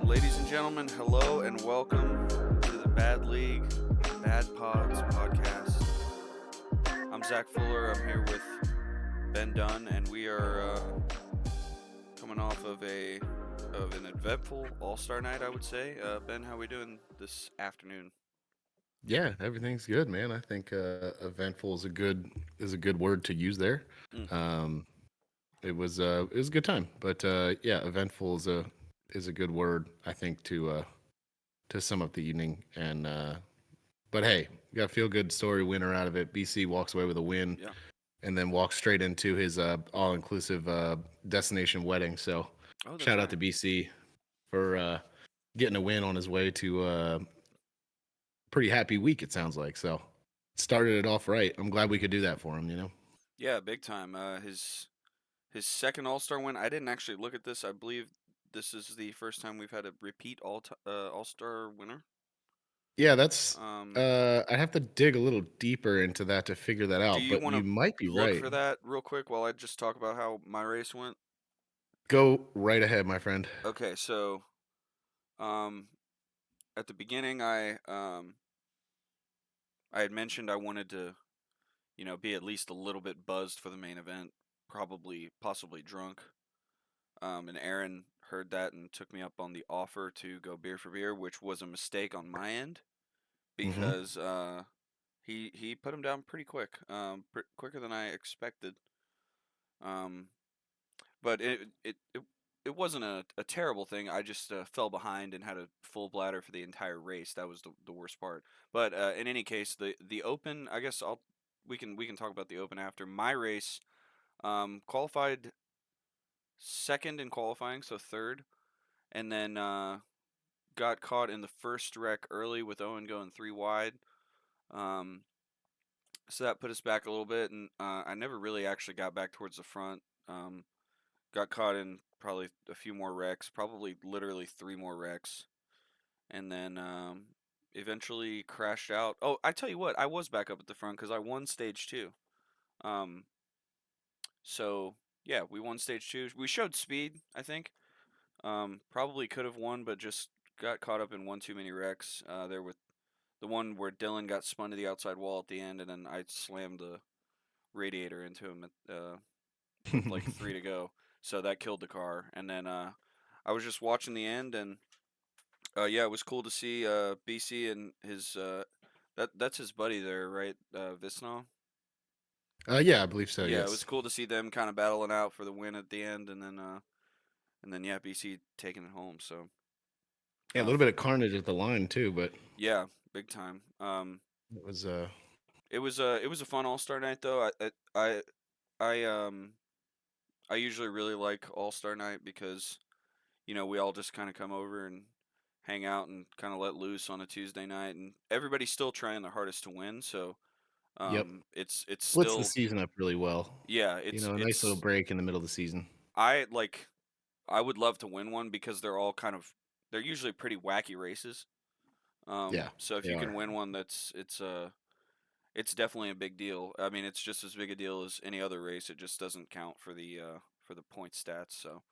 Ladies and gentlemen, hello and welcome to the Bad League, Bad Pods podcast. I'm Zach Fuller. I'm here with Ben Dunn, and we are coming off of an eventful All-Star night, I would say. Ben, how are we doing this afternoon? Yeah, everything's good, man. I think eventful is a good word to use there. Mm. It was a good time, but yeah, eventful is a good word I think to sum up the evening. And but hey, you got a feel good story winner out of it. BC walks away with a win, Yeah. and then walks straight into his all inclusive destination wedding. So Oh, that's shout out right. to BC for getting a win on his way to pretty happy week, it sounds like. So started it off right. I'm glad we could do that for him. Yeah, big time. His second All-Star win. I didn't actually look at this. I believe this is the first time we've had a repeat All-Star winner. Yeah, that's Um, I have to dig a little deeper into that to figure that do out, you but want you to might be look right. for that real quick while I just talk about how my race went? Go right ahead, my friend. Okay, so um, at the beginning, I had mentioned I wanted to, be at least a little bit buzzed for the main event, probably possibly drunk. And Aaron heard that and took me up on the offer to go beer for beer, which was a mistake on my end Mm-hmm. because he put him down pretty quick, quicker than I expected. Um, but it wasn't a terrible thing. I just fell behind and had a full bladder for the entire race. That was the worst part. But in any case, the open. I guess we can talk about the open after my race. Qualified second in qualifying, so third, and then got caught in the first wreck early with Owen going three wide. Um, so that put us back a little bit, and I never really actually got back towards the front. Got caught in probably a few more wrecks, probably literally three more wrecks, and then eventually crashed out. Oh, I tell you what, I was back up at the front because I won stage two. Um, so yeah, we won stage two. We showed speed, I think. Probably could have won, but just got caught up in one too many wrecks. There with the one where Dylan got spun to the outside wall at the end, and then I slammed the radiator into him with like three to go. So that killed the car. And then I was just watching the end, and yeah, it was cool to see BC and his that's his buddy there, right? Visno. Yeah, I believe so. Yeah, it was Yes. cool to see them kind of battling out for the win at the end, and then yeah, BC taking it home. So Yeah, a little bit of carnage at the line too, but yeah, big time. it was It was a fun All Star night though. I I usually really like All Star night because we all just kind of come over and hang out and kind of let loose on a Tuesday night, and everybody's still trying their hardest to win. So yep. it's Splits the still season up really well. yeah, A nice little break in the middle of the season. I like I would love to win one because they're usually pretty wacky races. Yeah, So if they you can are. win one, it's definitely a big deal. I mean, it's just as big a deal as any other race. It just doesn't count for the point stats. So,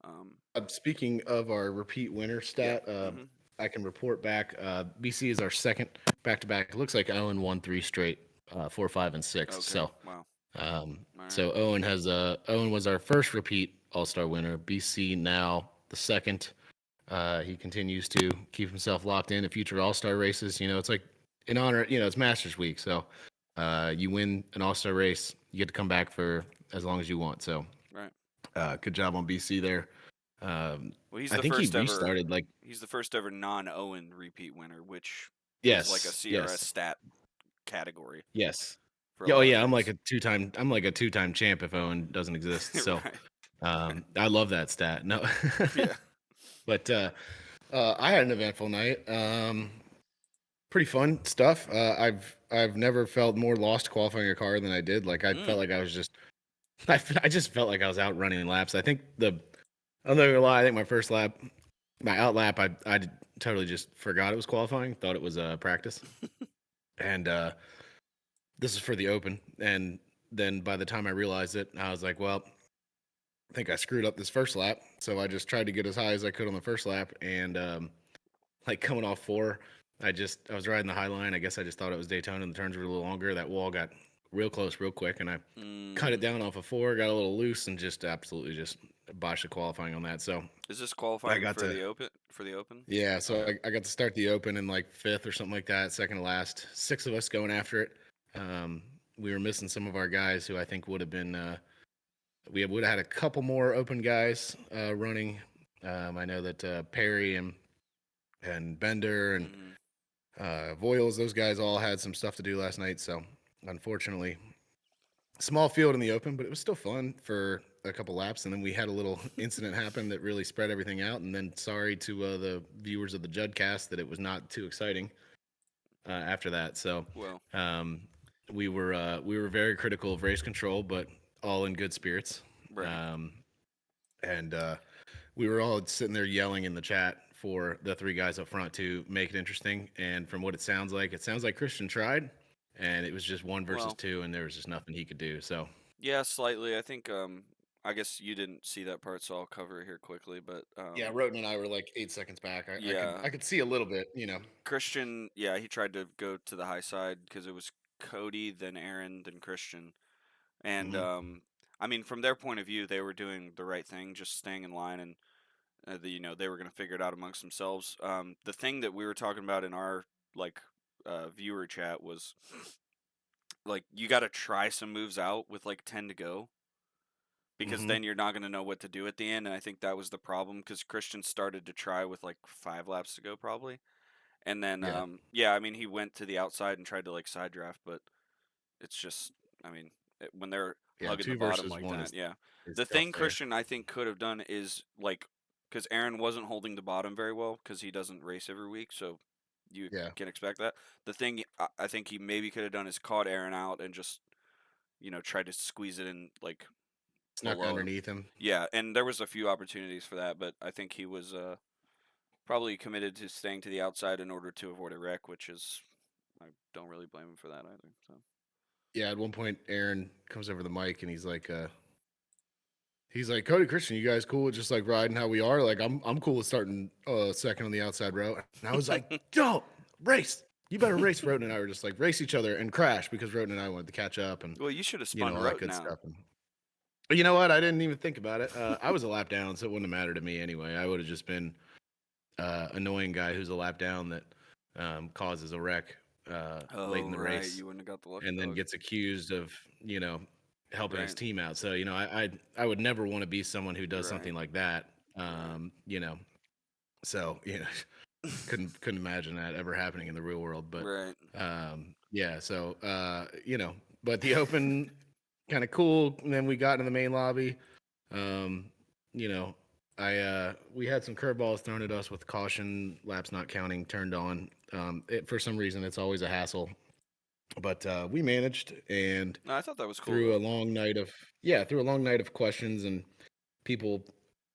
um, Speaking of our repeat winner yeah. stat, Mhm. I can report back. BC is our second back to back. It looks like Owen won three straight, 4, 5, and 6. Okay. So, Wow. All right. so Owen was our first repeat All Star winner. BC now the second. He continues to keep himself locked in at future All Star races. It's like in honor. It's Masters Week, so you win an All Star race, you get to come back for as long as you want. So, Right. good job on BC there. Um, Well, he's I the think he first ever. restarted like He's the first ever non-Owen repeat winner, which is like a yes, CRS yes, stat category yes. for a Yeah, oh lot of yeah, guys. I'm like a two time champ if Owen doesn't exist. So Right. I love that stat. No, Yeah. but I had an eventful night. Pretty fun stuff. I've never felt more lost qualifying a car than I did. Like I felt Mm. like I was just I just felt like I was out running laps. I think I'm not gonna lie. I think my first lap, my out lap, totally just forgot it was qualifying. Thought it was practice, and this is for the open. And then by the time I realized it, I was like, well, I think I screwed up this first lap. So I just tried to get as high as I could on the first lap, and like coming off four, I was riding the high line. I guess I just thought it was Daytona, and the turns were a little longer. That wall got real close, real quick, and I cut it Mm. down off of four, got a little loose, and just absolutely just botched the qualifying on that. So Is this I qualifying got for to the open? For the open? yeah, so Okay. I got to start the open in like fifth or something like that, second to last. Six of us going after it. Um, we were missing some of our guys who I think would have been. We would have had a couple more open guys running. I know that Perry and Bender and Mm-hmm. Voiles, those guys all had some stuff to do last night. So unfortunately, small field in the open, but it was still fun for a couple laps. And then we had a little incident happen that really spread everything out. And then sorry to the viewers of the Judcast that it was not too exciting after that. So Well, um, we were very critical of race control, but all in good spirits. right. Um, and we were all sitting there yelling in the chat for the three guys up front to make it interesting. And from what it sounds like Christian tried, and it was just one versus Well, two, and there was just nothing he could do. So yeah, slightly. I think I guess you didn't see that part, so I'll cover it here quickly, but yeah, Roten and I were like 8 seconds back. yeah, I could see a little bit, you know. Christian, yeah, he tried to go to the high side because it was Cody, then Aaron, then Christian. And Hmm. I mean, from their point of view, they were doing the right thing, just staying in line, and they were going to figure it out amongst themselves. The thing that we were talking about in our like viewer chat was like you got to try some moves out with like 10 to go because Hmm. then you're not going to know what to do at the end. And I think that was the problem because Christian started to try with like 5 laps to go probably. And then, Yeah, yeah, I mean, he went to the outside and tried to like side draft, but it's just, I mean, when they're yeah. hugging the Two bottom versus like one that, yeah. is The tough thing there. Christian I think could have done is like, because Aaron wasn't holding the bottom very well because he doesn't race every week, so you Yeah, can expect that. The thing I think he maybe could have done is caught Aaron out and just tried to squeeze it in like snuck below him. underneath him. Yeah, and there was a few opportunities for that, but I think he was probably committed to staying to the outside in order to avoid a wreck, which is I don't really blame him for that either. So Yeah, at one point, Aaron comes over the mic and he's like, Cody Christian, you guys cool with just like riding how we are? Like, I'm cool with starting second on the outside row. And I was like, don't race. You better race. Roden and I were just like race each other and crash because Roden and I wanted to catch up and well, you should have spun all that Roten good out. stuff. And but you know what? I didn't even think about it. I was a lap down, so it wouldn't have mattered to me anyway. I would have just been annoying guy who's a lap down that causes a wreck late Oh in the right, race you wouldn't have got the lucky and then dog. gets accused of you know helping his Right, team out. So I would never want to be someone who does right, something like that. right, So couldn't imagine that ever happening in the real world. But right. yeah, so but the open kind of cool. And then we got in the main lobby. Um, you know, we had some curveballs thrown at us with caution, laps not counting, turned on. For some reason, it's always a hassle, but we managed and No, I thought that was cool through a though. long night of yeah, through a long night of questions and people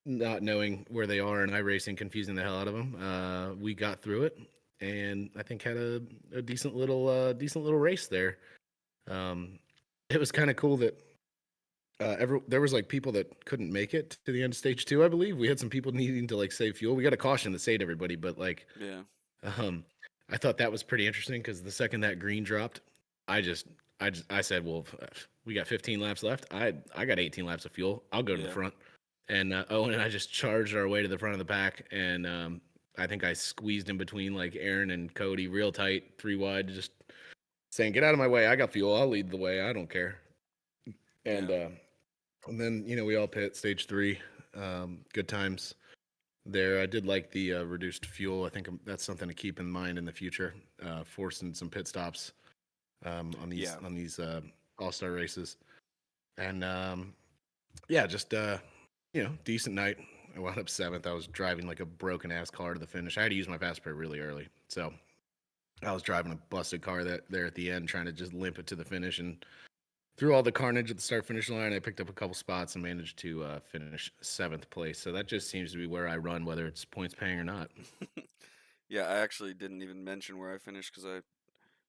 not knowing where they are and iRacing confusing the hell out of them. We got through it and I think had a decent little race there. Um, it was kind of cool that there was like people that couldn't make it to the end of stage two. I believe we had some people needing to like save fuel. We got a caution that saved everybody, but like Yeah, um, I thought that was pretty interesting because the second that green dropped, I just, I said, well, we got 15 laps left. I got 18 laps of fuel. I'll go to the yeah, front. And Owen and I just charged our way to the front of the pack, and I think I squeezed in between like Aaron and Cody real tight, three wide, just saying, "Get out of my way! I got fuel. I'll lead the way. I don't care." And yeah, uh, and then we all pit stage three. Good times there. I did like the reduced fuel. I think that's something to keep in mind in the future. Forcing some pit stops yeah. on these all star races, and yeah, just decent night. I wound up seventh. I was driving like a broken ass car to the finish. I had to use my passport really early, so I was driving a busted car that there at the end, trying to just limp it to the finish. And through all the carnage at the start finish line, I picked up a couple spots and managed to finish seventh place. So that just seems to be where I run, whether it's points paying or not. Yeah, I actually didn't even mention where I finished because I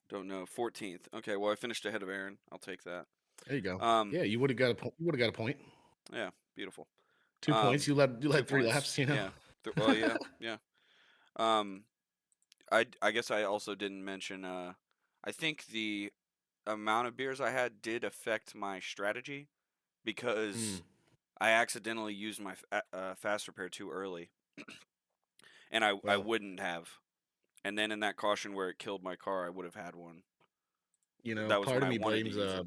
don't know. 14th. Okay, well I finished ahead of Aaron. I'll take that. There you go. Um, Yeah, you would have got you would have got a point. yeah, beautiful. 2 points. You Two led three points. laps. You know. Yeah. Well, yeah, yeah. Um, I guess I also didn't mention. I think the amount of beers I had did affect my strategy Mm, because I accidentally used my fast repair too early, and I well, wouldn't have. And then in that caution where it killed my car, I would have had one. That was part when of I me wanted to blames use it.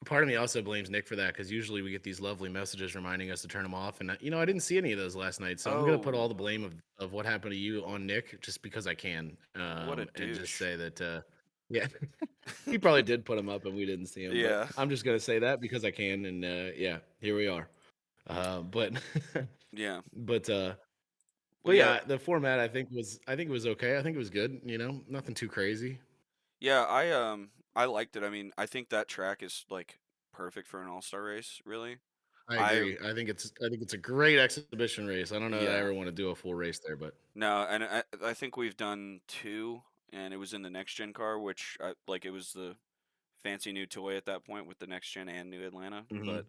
part of me also blames Nick for that because usually we get these lovely messages reminding us to turn them off, and I didn't see any of those last night, so I'm gonna put all Oh, the blame of what happened to you on Nick just because I can, what a and just douche. say that yeah, he probably did put them up and we didn't see him, but Yeah, I'm just gonna say that because I can, and yeah, here we are. But yeah, but well, yeah, yeah, the format I think it was okay. I think it was good. Nothing too crazy. yeah. I liked it. I mean, I think that track is like perfect for an all-star race. Really, I I agree. I think it's a great exhibition race. I don't know that I yeah. ever want to do a full race there, but No, and I think we've done two, and it was in the next gen car, which like it was the fancy new toy at that point with the next gen and new Atlanta. hmm But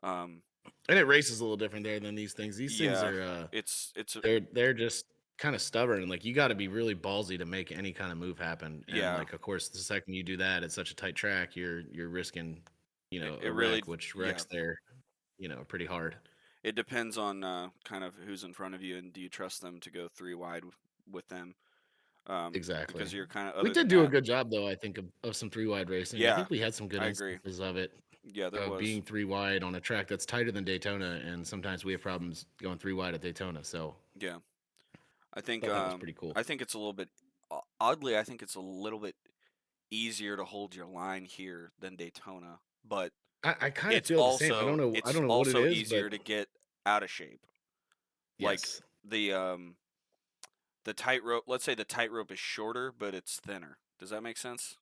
um, and it races a little different there than these things. These things yeah, are it's they're just kind of stubborn, and like you got to be really ballsy to make any kind of move happen. And yeah, like of course, the second you do that, it's such a tight track, you're risking it a really wreck, which yeah. wrecks there pretty hard. It depends on kind of who's in front of you and do you trust them to go three wide with them. Exactly. Because you're kind of We other did than do a that, good job though, I think, of some three wide racing. I yeah, think we had some good I agree. instances of it, Yeah, there of was. being three wide on a track that's tighter than Daytona, and sometimes we have problems going three wide at Daytona. So Yeah, thought that was pretty cool. I think it's a little bit oddly. I think it's a little bit easier to hold your line here than Daytona, but I kind of feel the same. I it's don't know what it also is, but easier to get out of shape. Like yes. the the tightrope. Let's say the tightrope is shorter, but it's thinner. Does that make sense?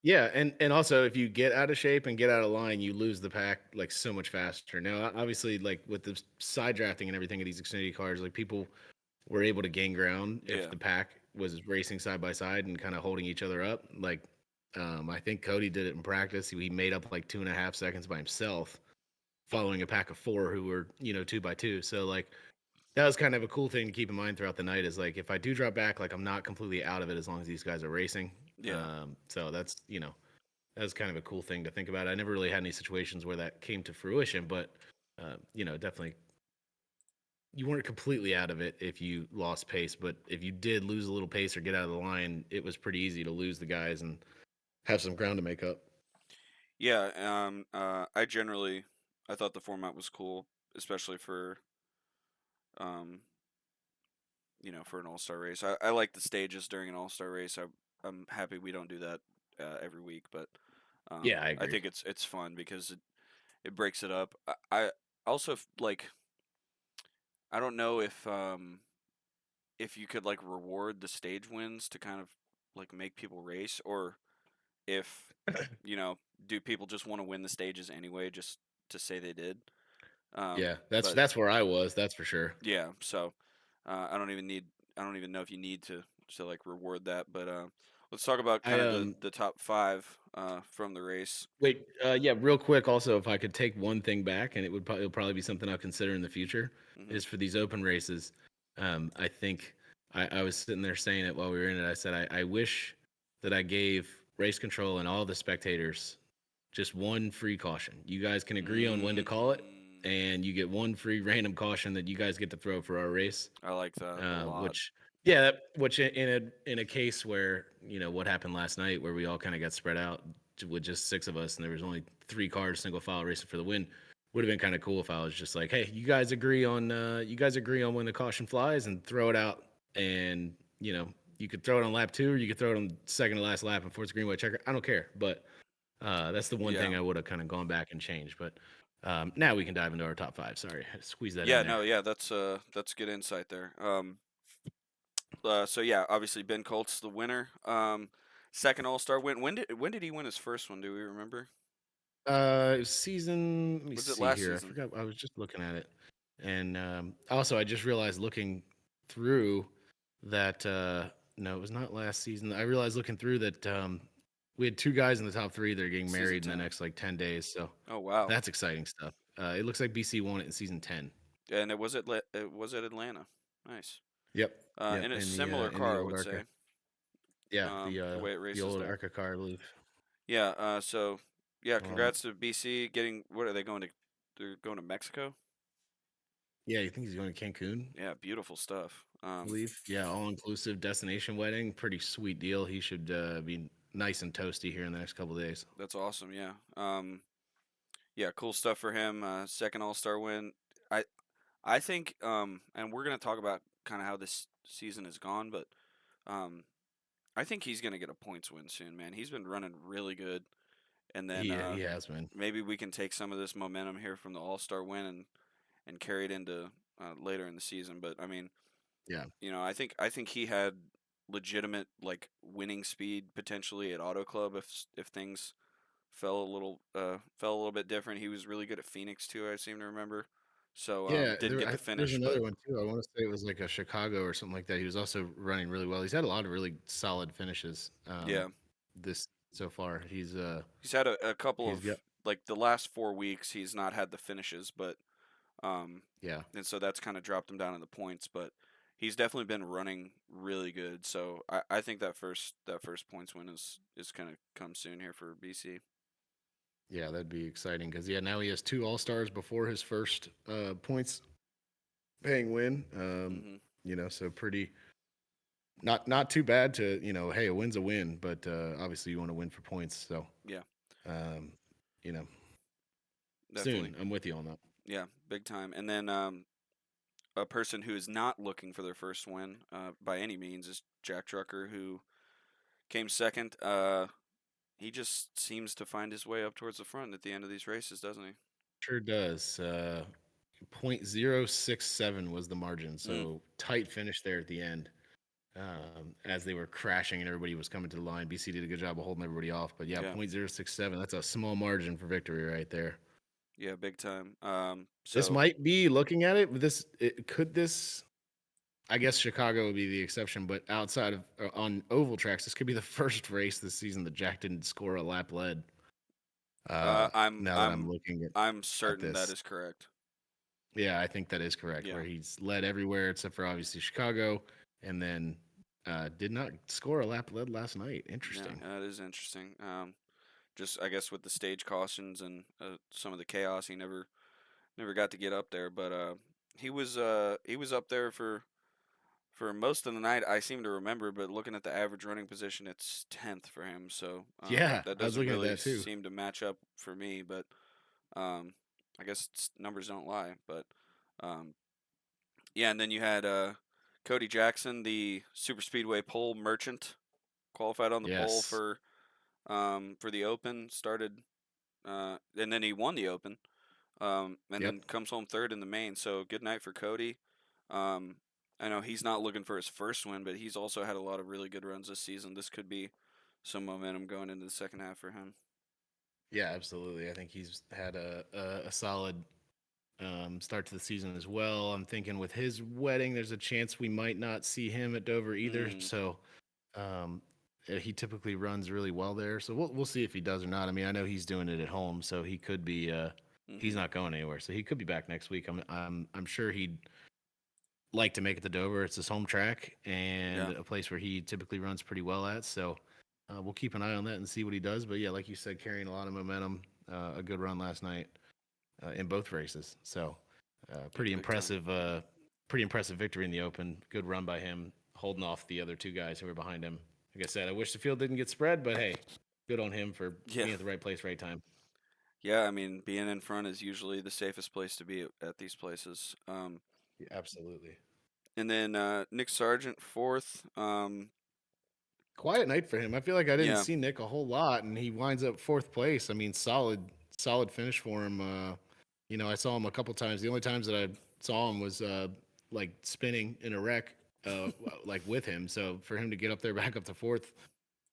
Yeah, and also if you get out of shape and get out of line, you lose the pack like so much faster. Now, obviously, like with the side drafting and everything of these Xfinity cars, like people were able to gain ground if Yeah, the pack was racing side by side and kind of holding each other up. Like, I think Cody did it in practice. He made up like 2.5 seconds by himself, following a pack of four who were two by two. So like that was kind of a cool thing to keep in mind throughout the night. Is like if I do drop back, like I'm not completely out of it as long as these guys are racing. yeah. So that's kind of a cool thing to think about. I never really had any situations where that came to fruition, but definitely you weren't completely out of it if you lost pace. But if you did lose a little pace or get out of the line, it was pretty easy to lose the guys and have some ground to make up. Yeah, I thought the format was cool, especially for um, for an all-star race. I like the stages during an all-star race. I'm happy we don't do that every week, but Yeah, I I agree. think it's fun because it breaks it up. I also like I don't know if you could like reward the stage wins to kind of like make people race, or if you know do people just want to win the stages anyway just to say they did. Yeah, But that's where I was. That's for sure. yeah, so I don't even need I don't even know if you need to like reward that. But let's talk about I kind of the top five from the race. Wait, yeah, real quick. Also, if I could take one thing back, and it'll probably be something I'll consider in the future, Hmm. is for these open races. I think I was sitting there saying it while we were in it. I said I wish that I gave race control and all the spectators just one free caution. You guys can agree on when to call it, Mm, and you get one free random caution that you guys get to throw for our race. I like that a lot. Which yeah, which in a case where what happened last night, where we all kind of got spread out with just six of us, and there was only three cars single file racing for the win. Would have been kind of cool if I was just like, hey, you guys agree on when the caution flies and throw it out, and you could throw it on lap two or you could throw it on second to last lap before it's green white checker. I don't care, but that's the one Yeah, thing I would have kind of gone back and changed. But Now we can dive into our top five. Sorry, I had to squeeze that in Yeah, there. no, yeah, that's good insight there. So yeah, obviously Ben Colt's the winner. Second All Star win. When did he win his first one? Do we remember? Season. Let me Was it see last here. I season? forgot. I was just looking at it, and also I just realized looking through that. No, it was not last season. I realized looking through that we had two guys in the top three that are getting Season married in the 10. next like 10 days. So Oh wow. that's exciting stuff. It looks like BC won it in season 10. And it was at Atlanta. Nice. Yep. In Yep. a similar In the car, I old would Arca. say. Yeah. The way it The races old there. Arca car, I believe. Yeah. So yeah, Um. congrats to BC getting. What are they going to? They're going to Mexico. Yeah. You think he's going to Cancun? Yeah, beautiful stuff. Believe. Yeah, all inclusive destination wedding. Pretty sweet deal. He should be nice and toasty here in the next couple days. That's awesome. Yeah. Yeah, cool stuff for him. Second All Star win. I I think and we're gonna talk about kind of how this season has gone, but um, I think he's gonna get a points win soon, man. He's been running really good, and then He has been. maybe we can take some of this momentum here from the All Star win and carry it into later in the season. But I mean, Yeah. I think he had legitimate like winning speed potentially at Auto Club if things fell a little bit different. He was really good at Phoenix too. I seem to remember. So Yeah, didn't get the there's finish, but another one too. I want to say it was like a Chicago or something like that. He was also running really well. He's had a lot of really solid finishes yeah, this so far. he's had a couple He's of got like the last 4 weeks. He's not had the finishes, but um, yeah. and so that's kind of dropped him down in the points. But he's definitely been running really good. So I think that first points win is gonna come soon here for BC. Yeah, that'd be exciting because yeah, now he has two All Stars before his first points paying win. Hmm. So pretty not too bad to hey, a win's a win, but obviously you want to win for points. So Yeah, um, you know, definitely. soon I'm with you on that. Yeah, big time. And then a person who is not looking for their first win by any means is Jack Trucker, who came second. He just seems to find his way up towards the front at the end of these races, doesn't he? Sure does. 0.067 was the margin, Mm, so tight finish there at the end. As they were crashing and everybody was coming to the line, BC did a good job of holding everybody off. But yeah, yeah, 0.067, that's a small margin for victory right there. yeah, big time. This So might be looking at it. Could this? I guess Chicago would be the exception, but outside of on oval tracks, this could be the first race this season that Jack didn't score a lap led. uh, I'm Now that I'm I'm looking I'm at certain that this, is correct. yeah, I think that is correct. Yeah, Where he's led everywhere except for obviously Chicago, and then did not score a lap led last night. yeah, Interesting. that is interesting. Just I guess with the stage cautions and some of the chaos, he never got to get up there, but he was up there for most of the night. I seem to remember, but looking at the average running position, it's 10th for him. So Yeah, that I was doesn't looking at really that too. seem to match up for me. But um, I guess numbers don't lie. But um, yeah, and then you had Cody Jackson, the super speedway pole merchant, qualified on the pole Yes. for the Open. Started and then he won the Open. And Yep. then comes home third in the main. So good night for Cody. Um, I know he's not looking for his first win, but he's also had a lot of really good runs this season. This could be some momentum going into the second half for him. Yeah, absolutely. I think he's had a solid start to the season as well. I'm thinking with his wedding, there's a chance we might not see him at Dover either. Mm, So um, he typically runs really well there. So we'll see if he does or not. I mean, I know he's doing it at home, so he could be. He's mm-hmm. not going anywhere, so he could be back next week. I'm sure he'd like to make it to Dover. It's his home track and Yeah, a place where he typically runs pretty well at. So we'll keep an eye on that and see what he does. But yeah, like you said, carrying a lot of momentum. A good run last night in both races. So yeah, big time. pretty impressive victory in the Open. Good run by him, holding off the other two guys who were behind him. Like I said, I wish the field didn't get spread, but hey, good on him for Yeah, being at the right place, right time. yeah. I mean, being in front is usually the safest place to be at these places. Yeah, absolutely. And then Nick Sargent fourth. Quiet night for him. I feel like I didn't Yeah, see Nick a whole lot, and he winds up fourth place. I mean, solid finish for him. I saw him a couple times. The only times that I saw him was like spinning in a wreck, uh, like with him. So for him to get up there back up to fourth,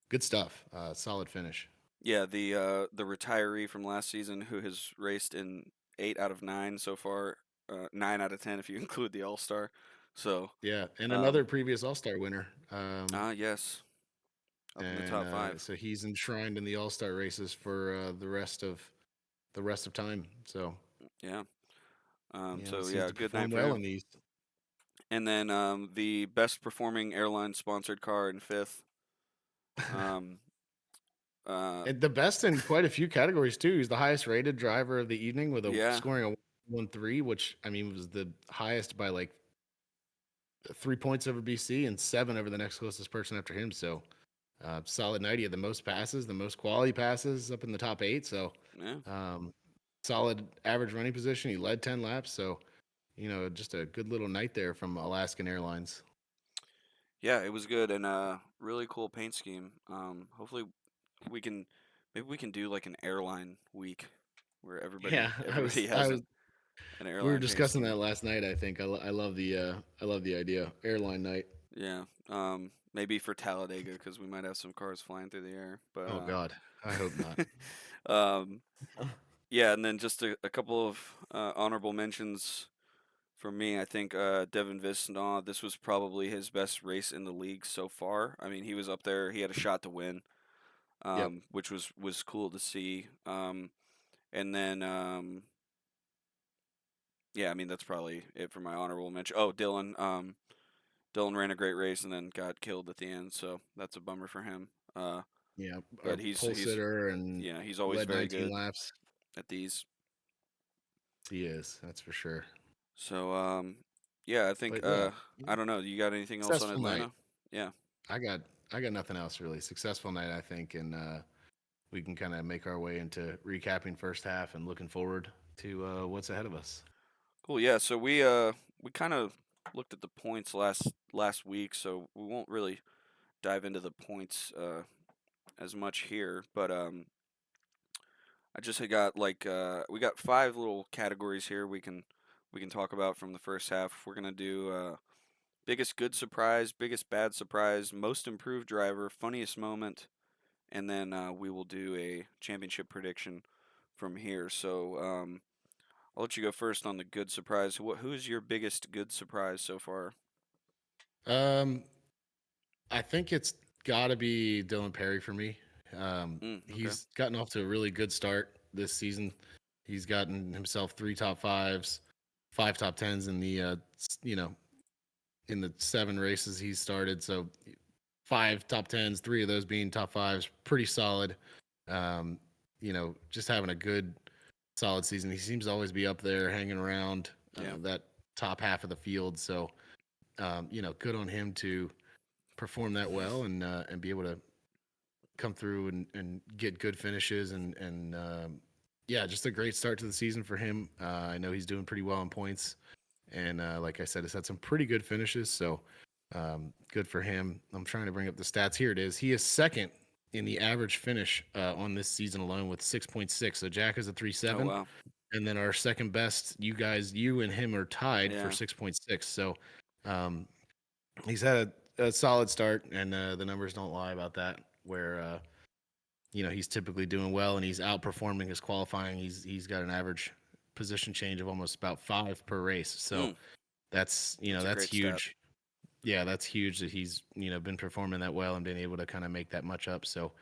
good stuff. Solid finish. Yeah, the retiree from last season who has raced in 8 out of 9 so far, 9 out of 10 if you include the All Star. So, Yeah, and um, another previous All Star winner. yes, up in the And top five. so he's enshrined in the All Star races for the rest of time. So Yeah. he So seems yeah, to good perform night for well him. in these. And then the best performing airline sponsored car in fifth. Um, uh, And the best in quite a few categories too. He's the highest rated driver of the evening with a yeah, scoring a 1.13, which I mean was the highest by like 3 points over BC and 7 over the next closest person after him. So solid night. He had the most passes, the most quality passes up in the top 8. So yeah, um, solid average running position. He led 10 laps. So just a good little night there from Alaskan Airlines. yeah. It was good and really cool paint scheme. Hopefully we can maybe we can do like an airline week where everybody Yeah, I everybody was, I has was. an We were airline paint discussing scheme. that last night. I think I love the idea. Airline night. Yeah. Maybe for Talladega because we might have some cars flying through the air. Oh God, I hope not. Um, yeah, and then just a couple of honorable mentions for me. I think Devin Visnaw, this was probably his best race in the league so far. I mean, he was up there. He had a shot to win, Yep. which was cool to see. And then yeah, I mean that's probably it for my honorable mention. Oh, Dylan. Dylan ran a great race and then got killed at the end, so that's a bummer for him. Uh, Yeah, our but pole he's sitter and yeah, he's always led very 19 good laps. at these. He is, that's for sure. So yeah, I think But yeah, I don't know. You got anything else on successful night. Atlanta? Yeah. I got I got nothing else really. Successful night, I think, and we can kind of make our way into recapping first half and looking forward to what's ahead of us. Cool. Yeah. So we kind of looked at the points last week, so we won't really dive into the points as much here. But I just had got like we got 5 little categories here we can talk about from the first half. We're gonna do biggest good surprise, biggest bad surprise, most improved driver, funniest moment, and then we will do a championship prediction from here. So I'll let you go first on the good surprise. Who's your biggest good surprise so far? Um, I think it's got to be Dylan Perry for me. Okay. He's gotten off to a really good start this season. He's gotten himself 3 top 5s, 5 top 10s in the 7 races he's started. So 5 top 10s, 3 of those being top 5s, pretty solid. Just having a good, solid season. He seems to always be up there, hanging around Yeah. that top half of the field. So, good on him to perform that well and be able to come through and get good finishes and yeah, just a great start to the season for him. I know he's doing pretty well in points, and like I said, has had some pretty good finishes. So good for him. I'm trying to bring up the stats. Here it is. He is second in the average finish on this season alone with 6.6. So Jack is a three Oh seven, wow. and then our second best, you and him are tied for Yeah. 6.6. So um, he's had a solid start, and the numbers don't lie about that. Where he's typically doing well, and he's outperforming his qualifying. He's got an average position change of almost about 5 per race. So Mm, that's that's a that's great stat. huge. Yeah, that's huge that he's been performing that well and been able to kind of make that much up. So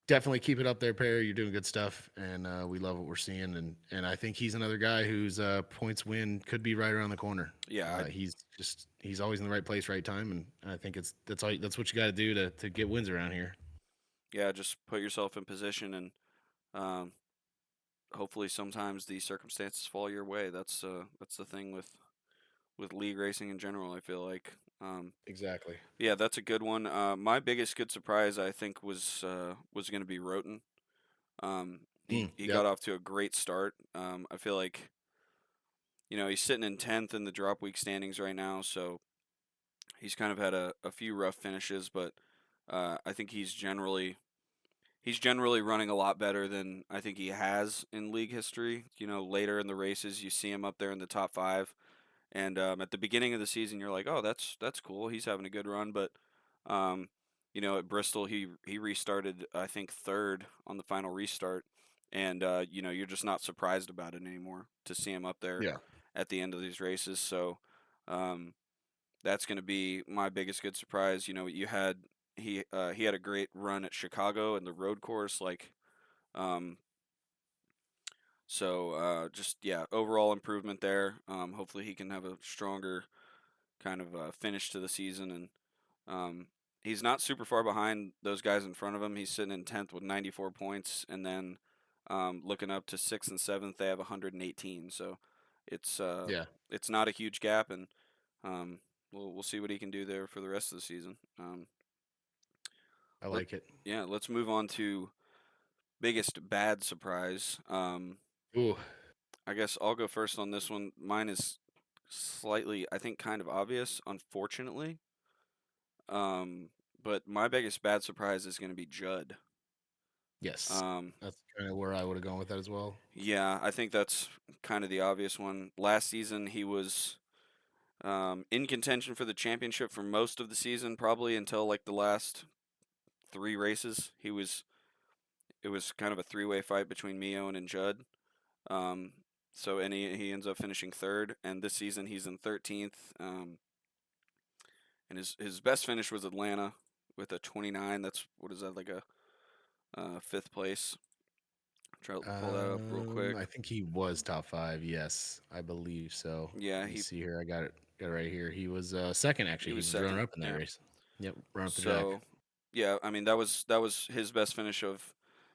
definitely keep it up there, Perry. You're doing good stuff, and we love what we're seeing. And I think he's another guy whose points win could be right around the corner. Yeah. He's always in the right place, right time, and I think that's what you got to do to get wins around here. Yeah. Just put yourself in position and um, hopefully sometimes the circumstances fall your way. That's the thing with league racing in general. I feel like. Exactly. Yeah, that's a good one. My biggest good surprise, I think, was going to be Roten. He got Yep. off to a great start. I feel like he's sitting in 10th in the drop week standings right now, so he's kind of had a few rough finishes, but I think he's generally he's generally running a lot better than I think he has in league history. You know, later in the races, you see him up there in the top five, and at the beginning of the season, you're like, oh, that's cool. He's having a good run, but um, you know, at Bristol, he restarted I think third on the final restart, and you know, you're just not surprised about it anymore to see him up there Yeah. at the end of these races. So um, that's going to be my biggest good surprise. You know, he had a great run at Chicago and the road course, like um, just yeah, overall improvement there. Hopefully he can have a stronger kind of finish to the season, and um, he's not super far behind those guys in front of him. He's sitting in 10th with 94 points, and then looking up to 6th and 7th, they have 118. So it's uh, Yeah. it's not a huge gap, and um, we'll see what he can do there for the rest of the season. I Let like it. Yeah, let's move on to biggest bad surprise. Ooh. I guess I'll go first on this one. Mine is slightly, I think, kind of obvious, unfortunately. Um, but my biggest bad surprise is going to be Judd. Yes. Um, That's kind of where I would have gone with that as well. yeah, I think that's kind of the obvious one. Last season, he was in contention for the championship for most of the season, probably until like the last three races. It was kind of a three-way fight between Mio and Judd. Um, and he ends up finishing third, and this season he's in 13th. And his best finish was Atlanta with a 29. That's what is that like a fifth place? Try to pull that up real quick. I think he was top five. Yes, I believe so. Let Yeah, me see here. I got it. Got it right here. He was second he actually. He was was runner second. up in that Yeah. race. Yep, run up the jack. So yeah, I mean that was his best finish of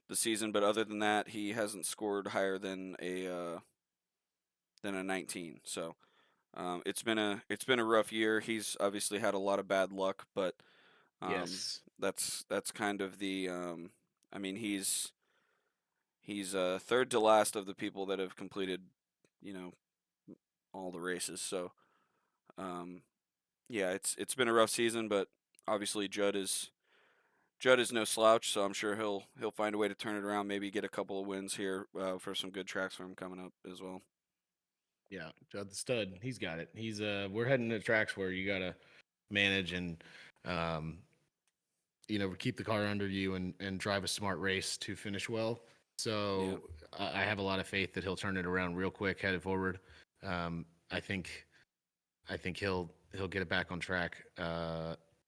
the season, but other than that, he hasn't scored higher than a 19. So it's been a rough year. He's obviously had a lot of bad luck, but Yes. that's kind of the I mean he's third to last of the people that have completed, you know, all the races. So um, yeah, it's been a rough season, but obviously Judd is no slouch, so I'm sure he'll find a way to turn it around. Maybe get a couple of wins here for some good tracks for him coming up as well. Yeah, Judd the stud. He's got it. He's we're heading to tracks where you gotta manage and um keep the car under you and drive a smart race to finish well. Yeah, So I have a lot of faith that he'll turn it around real quick, headed forward. Um, I think I think he'll get it back on track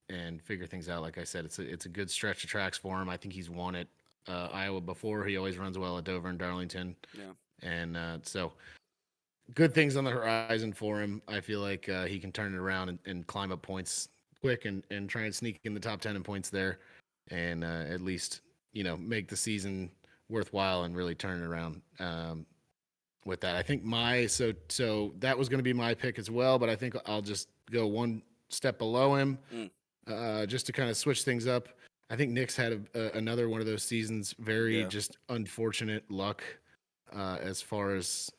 and figure things out. Like I said, it's a good stretch of tracks for him. I think he's won at Iowa before. He always runs well at Dover and Darlington, yeah, and so good things on the horizon for him. I feel like he can turn it around and climb up points quick and try and sneak in the top 10 in points there, and at least make the season worthwhile and really turn it around. With that, I think so that was going to be my pick as well, but I think I'll just go one step below him mm, just to kind of switch things up. I think Nick's had another one of those seasons, very yeah, just unfortunate luck as far as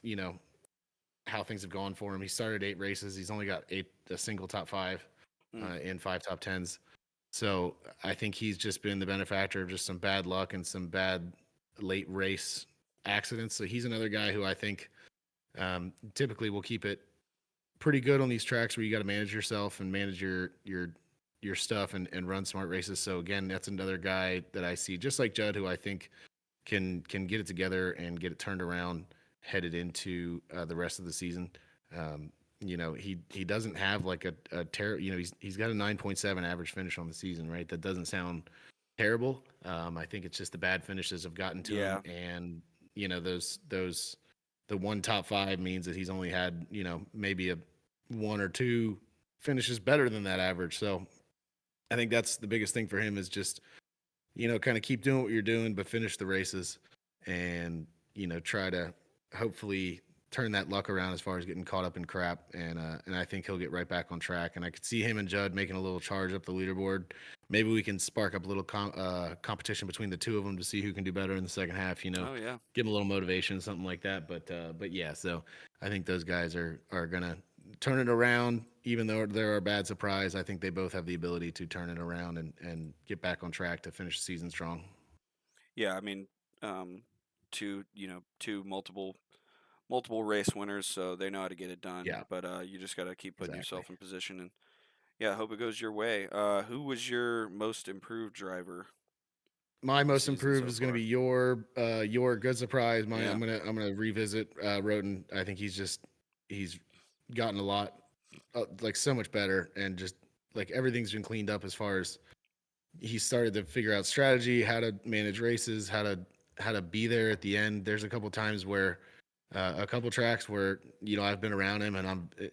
how things have gone for him. He started 8 races. He's only got a single top five mm, in 5 top 10s. So I think he's just been the benefactor of just some bad luck and some bad late race accidents. So he's another guy who I think typically will keep it pretty good on these tracks where you got to manage yourself and manage your stuff and run smart races. So again, that's another guy that I see just like Judd, who I think can get it together and get it turned around headed into the rest of the season. Um, he doesn't have like a terror. He's got a 9.7 average finish on the season, right? That doesn't sound terrible. I think it's just the bad finishes have gotten to yeah, him, and those the one top five means that he's only had maybe a one or two finishes better than that average. So I think that's the biggest thing for him is just kind of keep doing what you're doing, but finish the races and, try to hopefully turn that luck around as far as getting caught up in crap. And I think he'll get right back on track. And I could see him and Judd making a little charge up the leaderboard. Maybe we can spark up a little competition between the two of them to see who can do better in the second half, oh yeah, give them a little motivation, something like that. But yeah, so I think those guys are going to turn it around, even though they're a bad surprise. I think they both have the ability to turn it around and get back on track to finish the season strong. Yeah, I mean, um, two multiple race winners, so they know how to get it done. Yeah, But you just got to keep putting exactly. yourself in position, and yeah, hope it goes your way. Who was your most improved driver My this most season improved so is going to be far? your good surprise. Yeah, I'm gonna revisit Roten. I think he's gotten a lot like so much better, and just like everything's been cleaned up as far as he started to figure out strategy, how to manage races, how to be there at the end. There's a couple times where a couple tracks where I've been around him and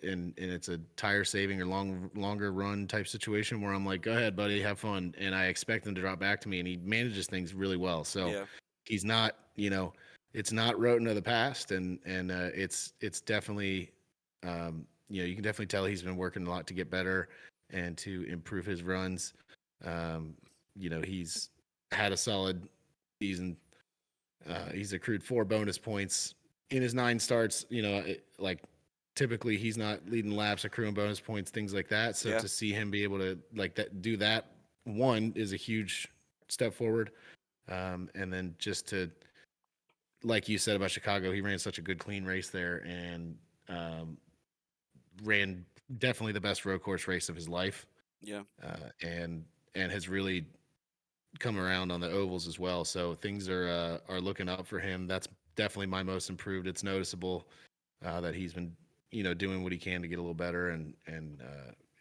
and it's a tire saving or longer run type situation where I'm like, go ahead, buddy, have fun, and I expect him to drop back to me, and he manages things really well. So yeah, he's not, it's not Roten of the past, and it's definitely, you can definitely tell he's been working a lot to get better and to improve his runs. Um, he's had a solid season. He's accrued 4 bonus points in his 9 starts. Like typically he's not leading laps, accruing bonus points, things like that. So yeah, to see him be able to like that, do that one is a huge step forward. And then just to, like you said about Chicago, he ran such a good clean race there and um, ran definitely the best road course race of his life. yeah. And has really come around on the ovals as well. So things are looking up for him. That's definitely my most improved. It's noticeable that he's been doing what he can to get a little better, and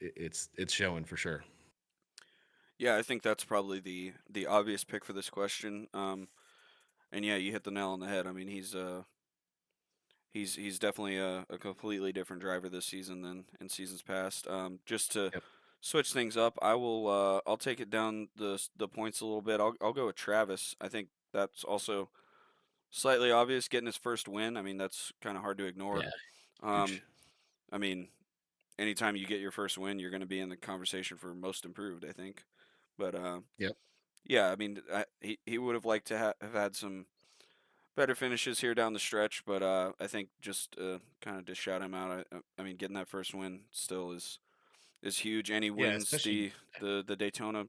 it's showing for sure. Yeah, I think that's probably the obvious pick for this question. And yeah, you hit the nail on the head. I mean, he's definitely a completely different driver this season than in seasons past. Just to Yep. switch things up, I'll take it down the points a little bit. I'll go with Travis. I think that's also slightly obvious, getting his first win. I mean, that's kind of hard to ignore. Yeah. Um, Huge. I mean, anytime you get your first win, you're going to be in the conversation for most improved, I think. But Yep. yeah, I mean, he would have liked to have had some better finishes here down the stretch, but I think just kind of to shout him out. I mean, getting that first win still is huge, and he Yeah. wins Especially. the Daytona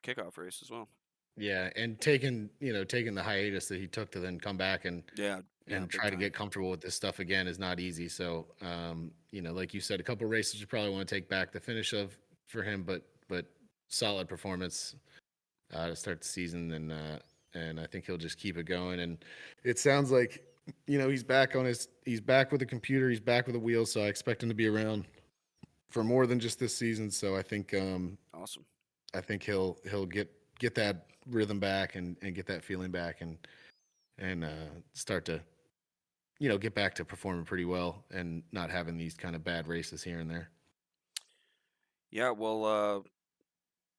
kickoff race as well. Yeah, and taking the hiatus that he took to then come back and Yeah, yeah, and big try to time. get comfortable with this stuff again is not easy. So, like you said, a couple races you probably want to take back the finish of for him, but solid performance to start the season, and I think he'll just keep it going. And it sounds like he's back with the computer, he's back with the wheels. So I expect him to be around for more than just this season. So Awesome. I think he'll get that rhythm back and get that feeling back and start to get back to performing pretty well and not having these kind of bad races here and there. Yeah, well,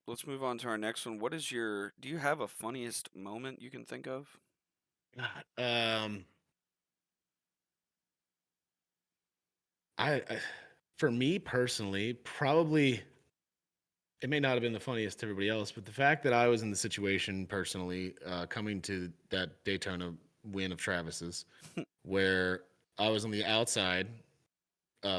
let's move on to our next one. Do you have a funniest moment you can think of? God, I for me personally, probably it may not have been the funniest to everybody else, but the fact that I was in the situation personally, coming to that Daytona win of Travis's, where I was on the outside,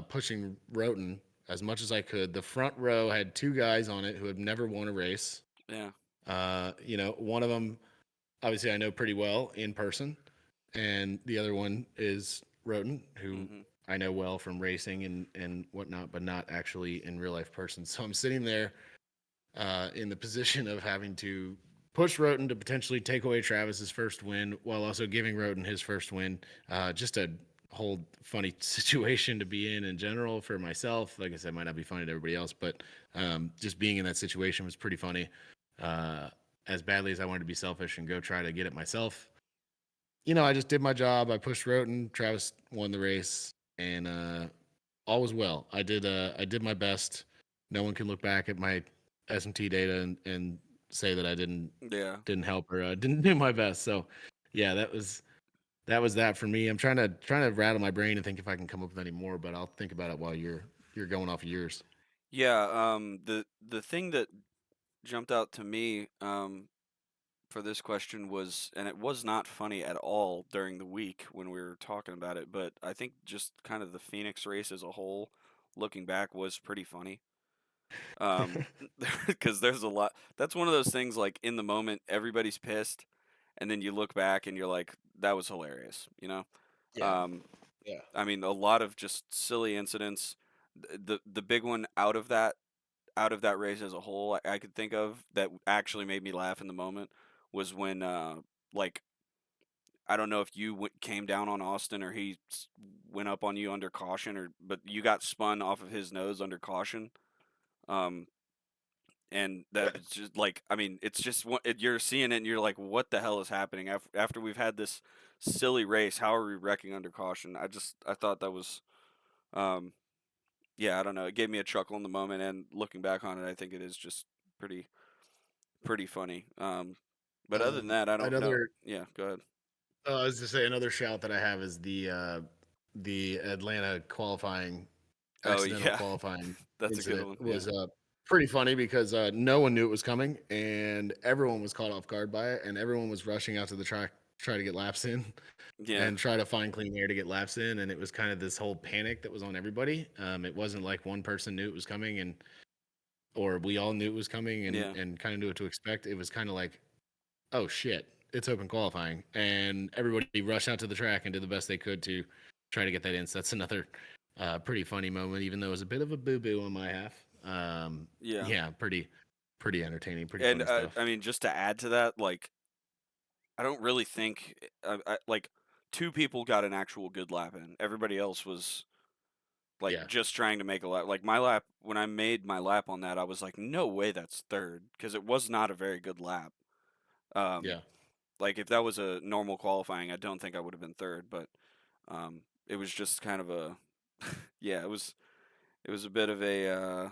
pushing Roten as much as I could. The front row had 2 guys on it who had never won a race. Yeah. One of them, obviously, I know pretty well in person, and the other one is Roten, who Mhm. I know well from racing and whatnot, but not actually in real life person. So I'm sitting there in the position of having to push Roten to potentially take away Travis's first win while also giving Roten his first win. Just a whole funny situation to be in general for myself. Like I said, might not be funny to everybody else, but just being in that situation was pretty funny. Uh, as badly as I wanted to be selfish and go try to get it myself, I just did my job. I pushed Roten. Travis won the race, and all was well. I did my best. No one can look back at my SMT data and say that I didn't Yeah. didn't help or didn't do my best. So, yeah, that was that for me. I'm trying to rattle my brain and think if I can come up with any more, but I'll think about it while you're going off of yours. Yeah, the thing that jumped out to me for this question was, and it was not funny at all during the week when we were talking about it, but I think just kind of the Phoenix race as a whole, looking back, was pretty funny. Um, because there's a lot. That's one of those things like in the moment everybody's pissed, and then you look back and you're like, that was hilarious, you know? Yeah, Um, yeah, I mean, a lot of just silly incidents. The big one out of that race as a whole, I could think of that actually made me laugh in the moment was when like I don't know if you came down on Austin or he went up on you under caution or but you got spun off of his nose under caution. Um, and that was just like I mean, it's just you're seeing it and you're like, what the hell is happening after we've had this silly race? How are we wrecking under caution? I thought that was um, yeah, I don't know. It gave me a chuckle in the moment, and looking back on it, I think it is just pretty pretty funny. But other than that, I don't know. Another, Yeah, go ahead. I was to say another shout that I have is the Atlanta qualifying Oh accidental yeah, qualifying that's a good incident one. Yeah, was pretty funny because no one knew it was coming and everyone was caught off guard by it and everyone was rushing out to the track to try to get laps in yeah, and try to find clean air to get laps in and it was kind of this whole panic that was on everybody. It wasn't like one person knew it was coming and or we all knew it was coming yeah, and kind of knew what to expect. It was kind of like, oh shit, it's open qualifying, and everybody rushed out to the track and did the best they could to try to get that in. So that's another pretty funny moment, even though it was a bit of a boo boo on my half. yeah. Yeah, pretty entertaining, pretty And funny stuff. I mean, just to add to that, like I don't really think like two people got an actual good lap in. Everybody else was like Yeah, just trying to make a lap. Like my lap, when I made my lap on that, I was like, no way, that's third because it was not a very good lap. Um, yeah. like if that was a normal qualifying, I don't think I would have been third, but it was just kind of a yeah, it was a bit of a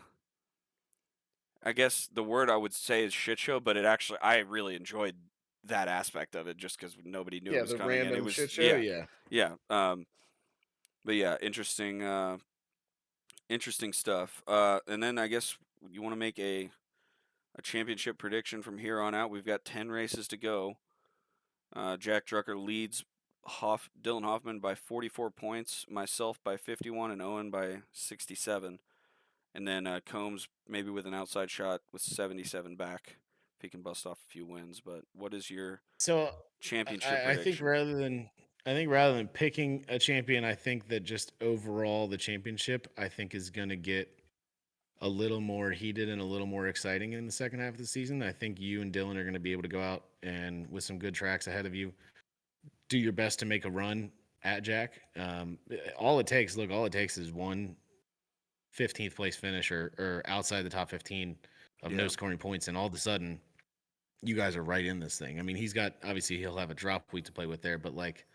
I guess the word I would say is shit show, but it actually I really enjoyed that aspect of it just because nobody knew it Yeah, was the coming, and it random was shit show. yeah, Yeah. yeah. But yeah, interesting, interesting stuff. And then I guess you want to make a championship prediction from here on out. We've got 10 races to go. Jack Drucker leads Dylan Hoffman by 44 points, myself by 51, and Owen by 67. And then Combs maybe with an outside shot with 77 back if he can bust off a few wins. But what is your So championship I think prediction? rather than picking a champion, I think that just overall the championship I think is going to get a little more heated and a little more exciting in the second half of the season. I think you and Dylan are going to be able to go out and with some good tracks ahead of you, do your best to make a run at Jack. All it takes is one 15th place finish or outside the top 15 of no Yeah, scoring points. And all of a sudden, you guys are right in this thing. I mean, obviously, he'll have a drop week to play with there, but like,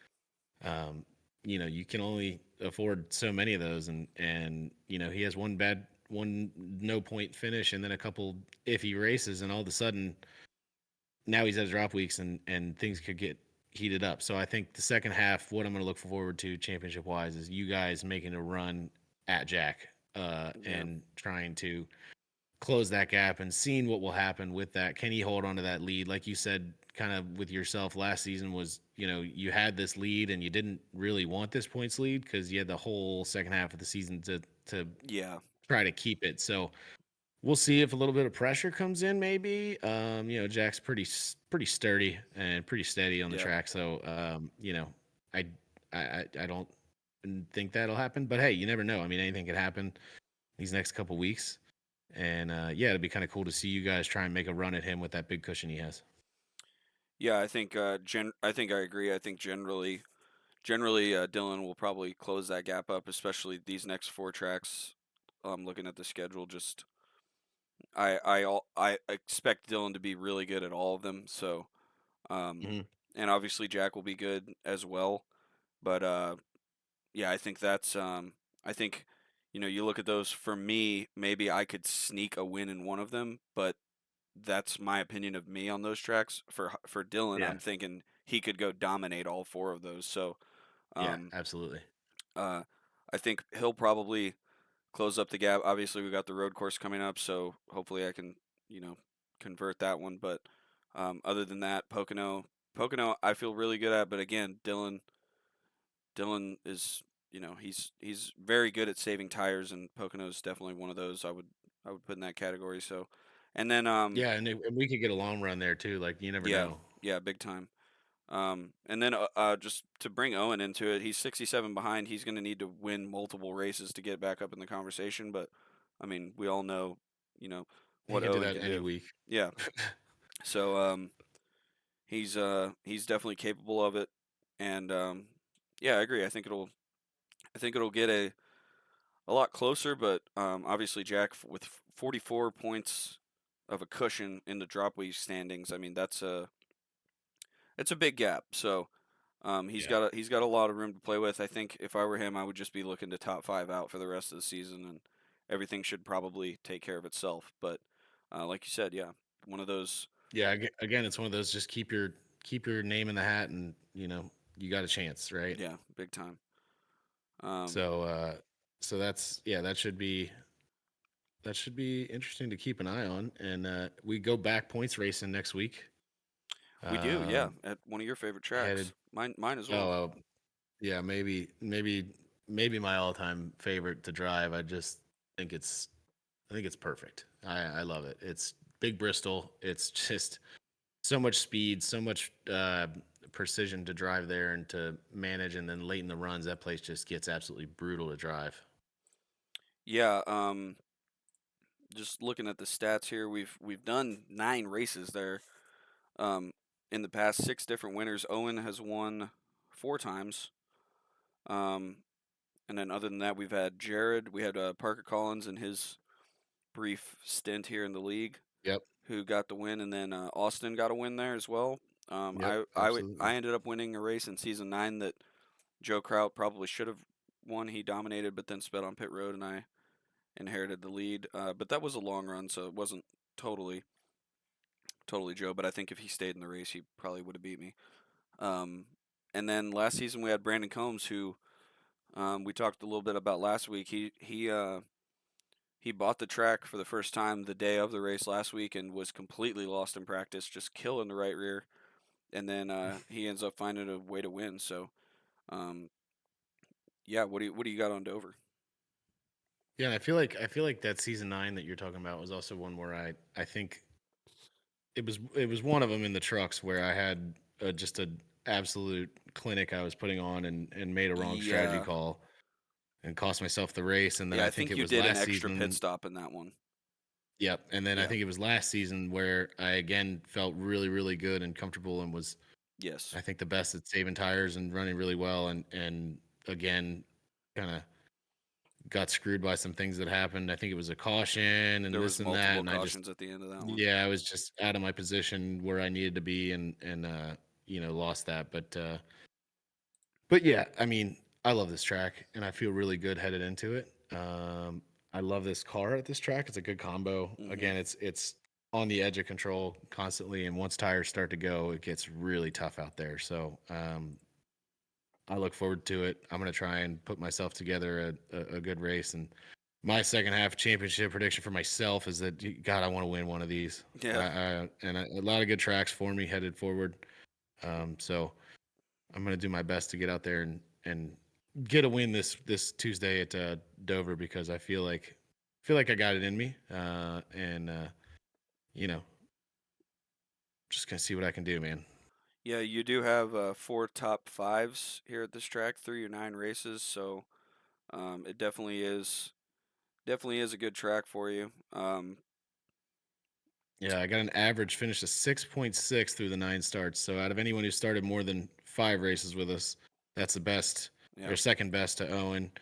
um, you can only afford so many of those, and he has one no point finish, and then a couple iffy races, and all of a sudden now he's at drop weeks, and things could get heated up. So I think the second half, what I'm going to look forward to championship wise, is you guys making a run at Jack, yeah, and trying to close that gap and seeing what will happen with that. Can he hold on to that lead? Like you said, kind of with yourself last season was, you had this lead and you didn't really want this points lead because you had the whole second half of the season to yeah, try to keep it. So we'll see if a little bit of pressure comes in, maybe. Jack's pretty sturdy and pretty steady on the yeah, track. So, I, I don't think that'll happen, but hey, you never know. I mean, anything could happen these next couple weeks. And yeah, it'd be kind of cool to see you guys try and make a run at him with that big cushion he has. yeah. I think I agree. I think generally Dylan will probably close that gap up, especially these next four tracks. Looking at the schedule, just I expect Dylan to be really good at all of them. So um, Hmm. and obviously Jack will be good as well. But yeah, I think that's I think you look at those for me, maybe I could sneak a win in one of them, but that's my opinion of me on those tracks. For Dylan, Yeah, I'm thinking he could go dominate all four of those. So yeah, um absolutely. uh I think he'll probably close up the gap. Obviously, we got the road course coming up, so hopefully I can, you know, convert that one. But other than that, Pocono, I feel really good at. But again, Dylan is, he's very good at saving tires, and Pocono is definitely one of those. I would I would put in that category. So, and then And we could get a long run there too. Like you never yeah, know. yeah, big time. And then just to bring Owen into it, he's 67 behind. He's going to need to win multiple races to get back up in the conversation. But I mean, we all know, you know, He what could do Owen that can any do. week. Yeah. So he's definitely capable of it. And yeah, I agree. I think it'll get a lot closer. But obviously Jack with 44 points of a cushion in the drop week standings. I mean, it's a big gap. So. Yeah. He's got a lot of room to play with. I think if I were him, I would just be looking to top five out for the rest of the season, and everything should probably take care of itself. But like you said, yeah, one of those, Yeah. Again, it's one of those. Just keep your name in the hat, and you got a chance, right? yeah, big time. Um, So so that's yeah, that should be interesting to keep an eye on. And we go back points racing next week. we do, yeah, Um, at one of your favorite headed tracks, mine as well. oh yeah, maybe my all time favorite to drive. Think it's I think it's perfect. I love it. It's big Bristol. It's just so much speed, so much precision to drive there and to manage, and then late in the runs, that place just gets absolutely brutal to drive. Yeah, just looking at the stats here, we've done 9 races there. Um, in the past, 6 different winners. Owen has won 4 times. Um, And then other than that, we've had Jared. We had Parker Collins in his brief stint here in the league, Yep. who got the win, and then Austin got a win there as well. Yep. Absolutely. I ended up winning a race in season 9 that Joe Kraut probably should have won. He dominated, but then sped on pit road, and I inherited the lead. But that was a long run, so it wasn't totally totally Joe. But I think if he stayed in the race, he probably would have beat me. Um, and then last season we had Brandon Combs, who we talked a little bit about last week. He bought the track for the first time the day of the race last week and was completely lost in practice, just killing the right rear. And then he ends up finding a way to win. So, um, yeah, what do you got on Dover? Yeah, and I feel like that season 9 that you're talking about was also one where I think it was one of them in the trucks where I had just a absolute clinic I was putting on and made a wrong strategy Yeah, call and cost myself the race. And then yeah, I I think think it you was did an last extra pit season. stop in that one. Yep. And then I Yeah, think it was last season where I again felt really, really good and comfortable and was, yes, I think, the best at saving tires and running really well. And again, kind of got screwed by some things that happened. I think it was a caution there and was this and that. multiple And I just, cautions at the end of that one. yeah, I was just out of my position where I needed to be and, lost that. But yeah, I mean, I love this track and I feel really good headed into it. I love this car at this track. It's a good combo. Hmm. Again, it's on the edge of control constantly, and once tires start to go, it gets really tough out there. So I look forward to it. I'm gonna try and put myself together a good race. And my second half championship prediction for myself is that God, I want to win one of these. Yeah, A lot of good tracks for me headed forward. So I'm gonna do my best to get out there and get a win this Tuesday at Dover because I feel like I got it in me, and you know, just gonna see what I can do, man. yeah, you do have 4 top 5s here at this track through your 9 races, so it definitely is a good track for you. Yeah, I got an average finish of 6.6 through the 9 starts. So out of anyone who started more than 5 races with us, that's the best Yeah, or second best to Owen.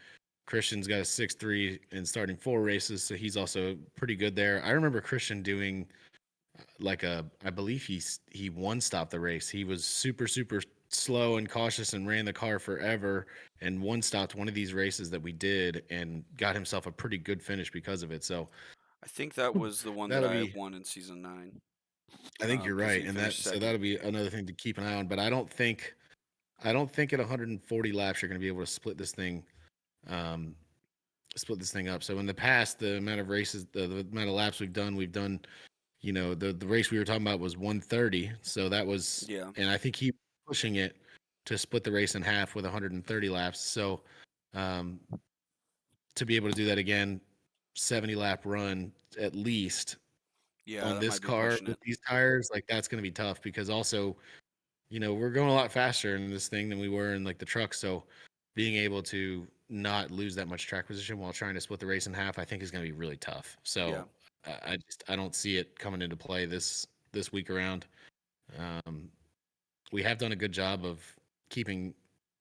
Christian's got a 6.3 in starting 4 races, so he's also pretty good there. I remember Christian doing like I believe he one stopped the race. He was super slow and cautious and ran the car forever and one stopped one of these races that we did and got himself a pretty good finish because of it. So I think that was the one that that'll I be won in season 9. I think you're Because right, he and finished second. that'll be another thing to keep an eye on. But I don't think at 140 laps you're going to be able to um, split this thing up. So in the past, the amount of races, the amount of laps we've done. The race we were talking about was 130, so that was, Yeah, and I think he was pushing it to split the race in half with 130 laps. So um, to be able to do that again 70 lap run at least Yeah, on that this might be car pushing with it. these tires, like that's going to be tough because also, we're going a lot faster in this thing than we were in like the truck. So being able to not lose that much track position while trying to split the race in half, I think is going to be really tough. Yeah. So I don't see it coming into play this week around. Um, we have done a good job of keeping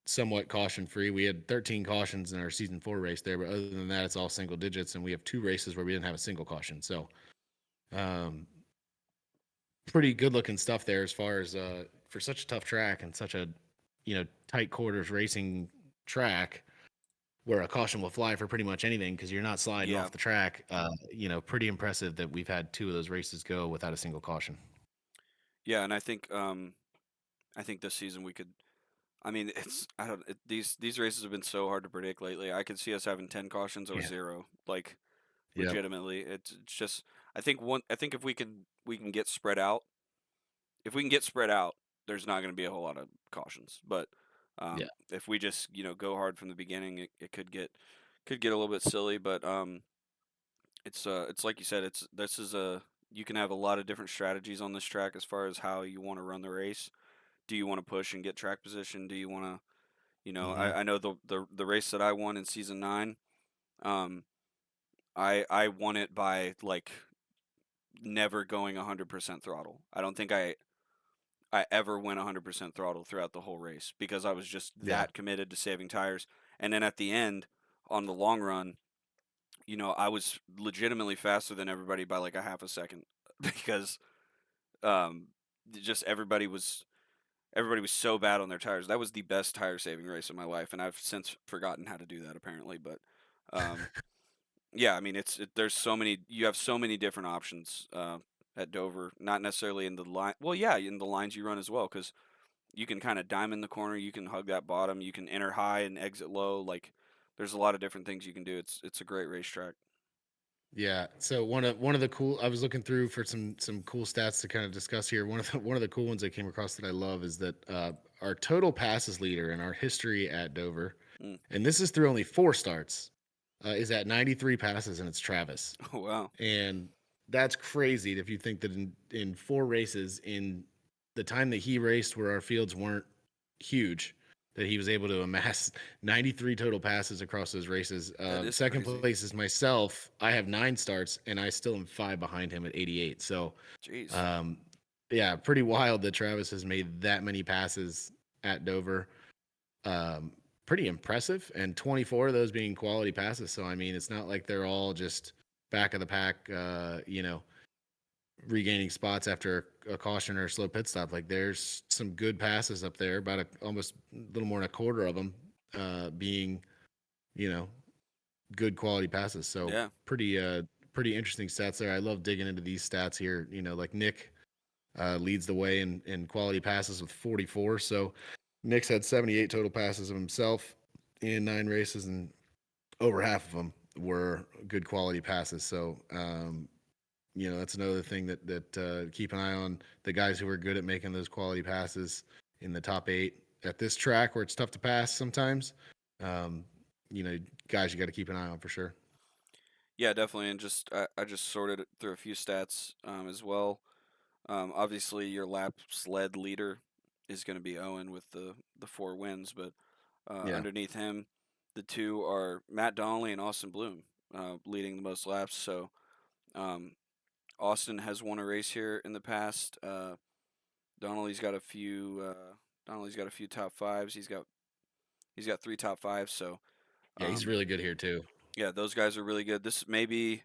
somewhat caution free. We had 13 cautions in our season 4 race there, but other than that, it's all single digits, and we have 2 races where we didn't have a single caution. So, um, pretty good looking stuff there as far as for such a tough track and such a tight quarters racing track where a caution will fly for pretty much anything because you're not sliding Yeah. off the track. Pretty impressive that we've had 2 of those races go without a single caution. Yeah, and I think this season we could. I mean, it's I don't these races have been so hard to predict lately. I could see us having 10 cautions or Yeah. zero. Like Yep. legitimately, it's just I think if we can get spread out. If we can get spread out, there's not going to be a whole lot of cautions. But Yeah. if we just go hard from the beginning, it could get a little bit silly. But it's like you said, it's this is a you can have a lot of different strategies on this track as far as how you want to run the race. Do you want to push and get track position? Do you want to Hmm. I know the race that I won in season 9. Um, I won it by like never going 100% throttle. I don't think I ever went 100% throttle throughout the whole race because I was just Yeah. that committed to saving tires. And then at the end, on the long run, I was legitimately faster than everybody by like a half a second because um, just everybody was so bad on their tires. That was the best tire saving race of my life, and I've since forgotten how to do that apparently. But um, yeah, I mean, there's so many. You have so many different options at Dover. Not necessarily in the line. Well, yeah, in the lines you run as well, because you can kind of diamond the corner. You can hug that bottom. You can enter high and exit low. Like, there's a lot of different things you can do. It's a great racetrack. Yeah. So one of the cool I was looking through for some cool stats to kind of discuss here. One of the cool ones I came across that I love is that our total passes leader in our history at Dover, Mm. and this is through only 4 starts, is at 93 passes, and it's Travis. Oh wow. And that's crazy if you think that in 4 races in the time that he raced where our fields weren't huge, that he was able to amass 93 total passes across those races. That is Second crazy. place is myself. I have 9 starts and I still am 5 behind him at 88. So, Jeez. um, yeah, pretty wild that Travis has made that many passes at Dover. Um, Pretty impressive, and 24 of those being quality passes. So I mean, it's not like they're all just back of the pack, regaining spots after a caution or a slow pit stop. Like there's some good passes up there, about almost a little more than a quarter of them being, you know, good quality passes. So Yeah. pretty interesting stats there. I love digging into these stats here. Like Nick leads the way in quality passes with 44. So Nick's had 78 total passes of himself in 9 races, and over half of them were good quality passes. So, that's another thing that keep an eye on the guys who are good at making those quality passes in the top 8 at this track where it's tough to pass sometimes. Um, you know, Guys you got to keep an eye on for sure. Yeah, definitely. And I just sorted it through a few stats as well. Obviously, your laps led leader is going to be Owen with the 4 wins, but Yeah, underneath him, the two are Matt Donnelly and Austin Bloom leading the most laps. So um, Austin has won a race here in the past. Donnelly's got a few. Donnelly's got a few top fives. He's got 3 top 5s. So yeah, he's um, really good here too. yeah, those guys are really good. This maybe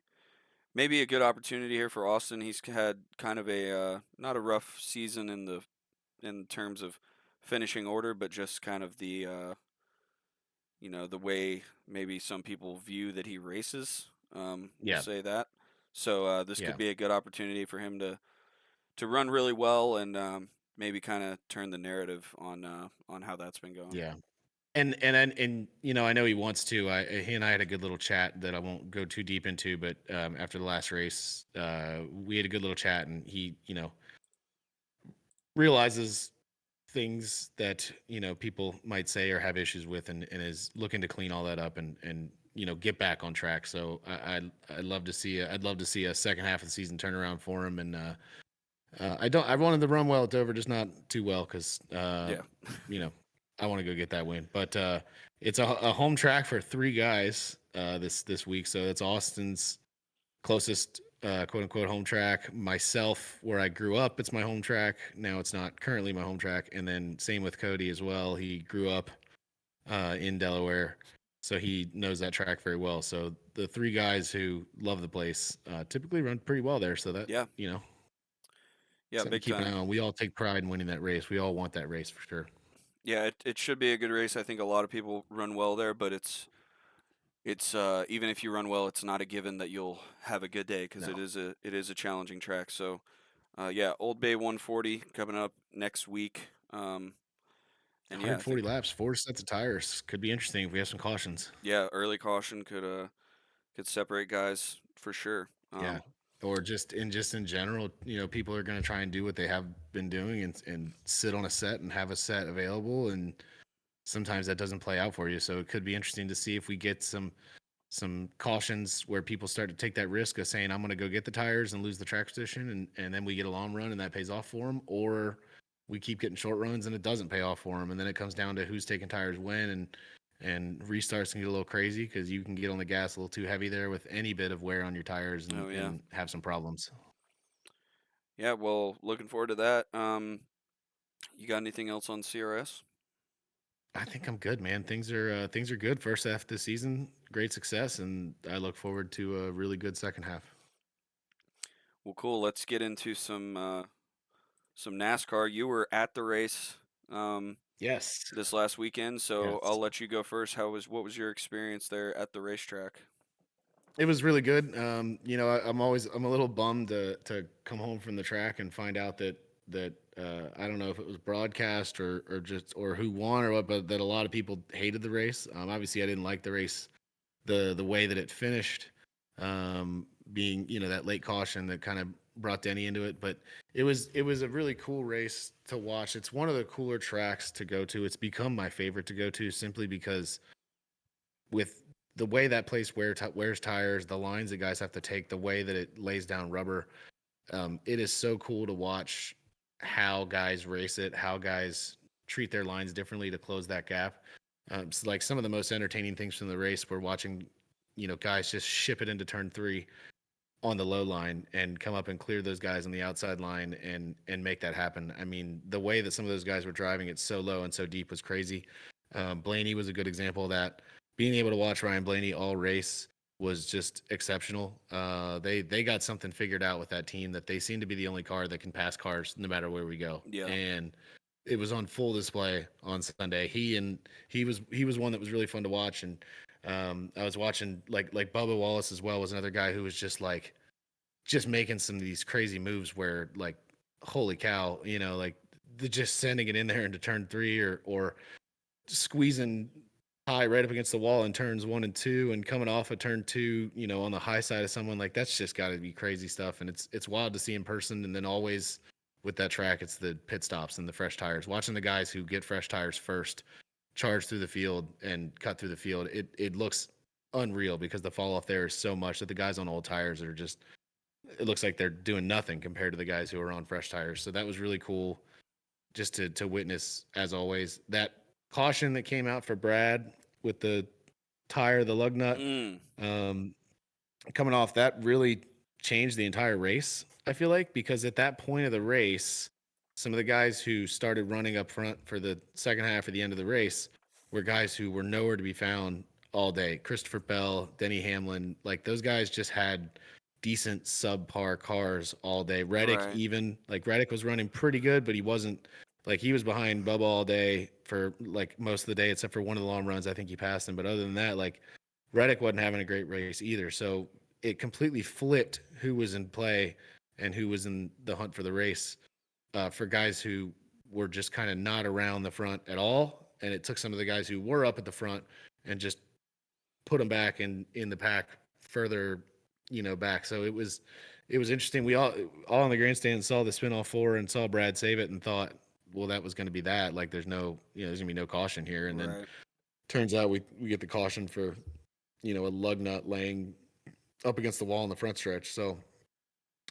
a good opportunity here for Austin. He's had kind of a not a rough season in terms of finishing order, but just kind of the way maybe some people view that he races. We'll Yeah, say that. So this could yeah, be a good opportunity for him to run really well and maybe kind of turn the narrative on how that's been going. yeah. And I know he wants to. He and I had a good little chat that I won't go too deep into, but after the last race, we had a good little chat, and he, realizes things that people might say or have issues with, and is looking to clean all that up and get back on track. So I'd love to see I'd love to see a second half of the season turnaround for him. And I wanted to run well at Dover, just not too well because Yeah. you know I want to go get that win. But it's a home track for three guys this week. So it's Austin's closest quote unquote home track. Myself, where I grew up, it's my home track. Now it's not currently my home track. And then same with Cody as well. He grew up in Delaware, so he knows that track very well. So the three guys who love the place typically run pretty well there. So that Yeah. Yeah, something to big keep an eye time. on. We all take pride in winning that race. We all want that race for sure. Yeah, it should be a good race. I think a lot of people run well there, but it's even if you run well, it's not a given that you'll have a good day because No, it is a challenging track. So yeah, Old Bay 140 coming up next week. And yeah, I 140 think laps, four sets of tires. Could be interesting if we have some cautions. yeah, early caution could separate guys for sure. Yeah. Or just in general, people are going to try and do what they have been doing and sit on a set and have a set available, and sometimes that doesn't play out for you. So it could be interesting to see if we get some cautions where people start to take that risk of saying I'm going to go get the tires and lose the track position, and then we get a long run and that pays off for them, or we keep getting short runs and it doesn't pay off for them, and then it comes down to who's taking tires when, and restarts can get a little crazy because you can get on the gas a little too heavy there with any bit of wear on your tires Oh yeah, and have some problems. yeah. Well, looking forward to that. You got anything else on CRS? I think I'm good, man. Things are good. First half of the season, great success, and I look forward to a really good second half. Well, cool. Let's get into some NASCAR. You were at the race Yes, this last weekend, so I'll yes. let you go first. What was your experience there at the racetrack? It was really good. I'm a little bummed to come home from the track and find out that I don't know if it was broadcast or who won or what, but that a lot of people hated the race. Obviously, I didn't like the race the way that it finished, being that late caution that kind of brought Denny into it. But it was a really cool race to watch. It's one of the cooler tracks to go to. It's become my favorite to go to simply because with the way that place wears tires, the lines that guys have to take, the way that it lays down rubber, it is so cool to watch how guys race it, how guys treat their lines differently to close that gap. It's like some of the most entertaining things from the race. We're watching, guys just ship it into turn three on the low line and come up and clear those guys on the outside line and make that happen. I mean, the way that some of those guys were driving it so low and so deep was crazy. Blaney was a good example of that. Being able to watch Ryan Blaney all race was just exceptional. They got something figured out with that team that they seem to be the only car that can pass cars no matter where we go. Yeah, And it was on full display on Sunday. He was one that was really fun to watch, and I was watching like Bubba Wallace as well was another guy who was just making some of these crazy moves where like holy cow, like just sending it in there into turn three or squeezing high right up against the wall in turns one and two and coming off of turn two, on the high side of someone like that's just got to be crazy stuff. And it's wild to see in person. And then always with that track, it's the pit stops and the fresh tires. Watching the guys who get fresh tires first charge through the field and cut through the field, it looks unreal because the fall off there is so much that the guys on old tires are just it looks like they're doing nothing compared to the guys who are on fresh tires. So that was really cool just to witness as always. That caution that came out for Brad with the tire, the lug nut, mm, um, coming off, that really changed the entire race. I feel like because at that point of the race, some of the guys who started running up front for the second half or the end of the race were guys who were nowhere to be found all day. Christopher Bell, Denny Hamlin, like those guys just had decent subpar cars all day. Reddick, right. even like Reddick was running pretty good, but he wasn't like he was behind Bubba all day for like most of the day, except for one of the long runs. I think he passed him, but other than that, like Reddick wasn't having a great race either. So it completely flipped who was in play and who was in the hunt for the race for guys who were just kind of not around the front at all. And it took some of the guys who were up at the front and just put them back in the pack further, back. So it was interesting. We all in the grandstand saw the spin off four and saw Brad save it and thought, well, that was going to be that. Like there's no, there's gonna be no caution here. And then Right. turns out we get the caution for a lug nut laying up against the wall in the front stretch. So,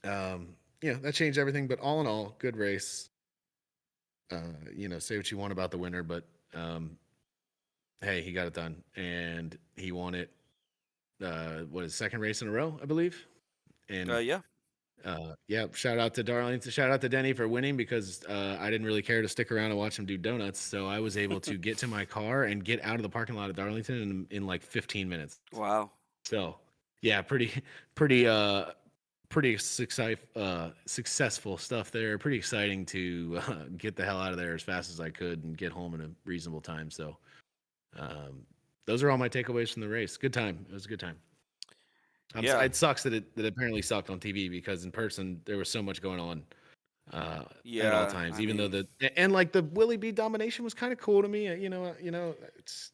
that changed everything. But all in all, good race. Say what you want about the winner, but hey, he got it done, and he won it. What is second race in a row, I believe. And Yeah. yeah, shout out to Darlington. Shout out to Denny for winning because I didn't really care to stick around and watch him do donuts. So I was able to get to my car and get out of the parking lot of Darlington in like 15 minutes. Wow. So yeah, pretty, pretty successful stuff there. Pretty exciting to get the hell out of there as fast as I could and get home in a reasonable time. So um, those are all my takeaways from the race. Good time. It was a good time. Yeah. It sucks that it apparently sucked on TV because in person there was so much going on at all Yeah. times. I Even though mean, and like the Willie B domination was kind of cool to me. It's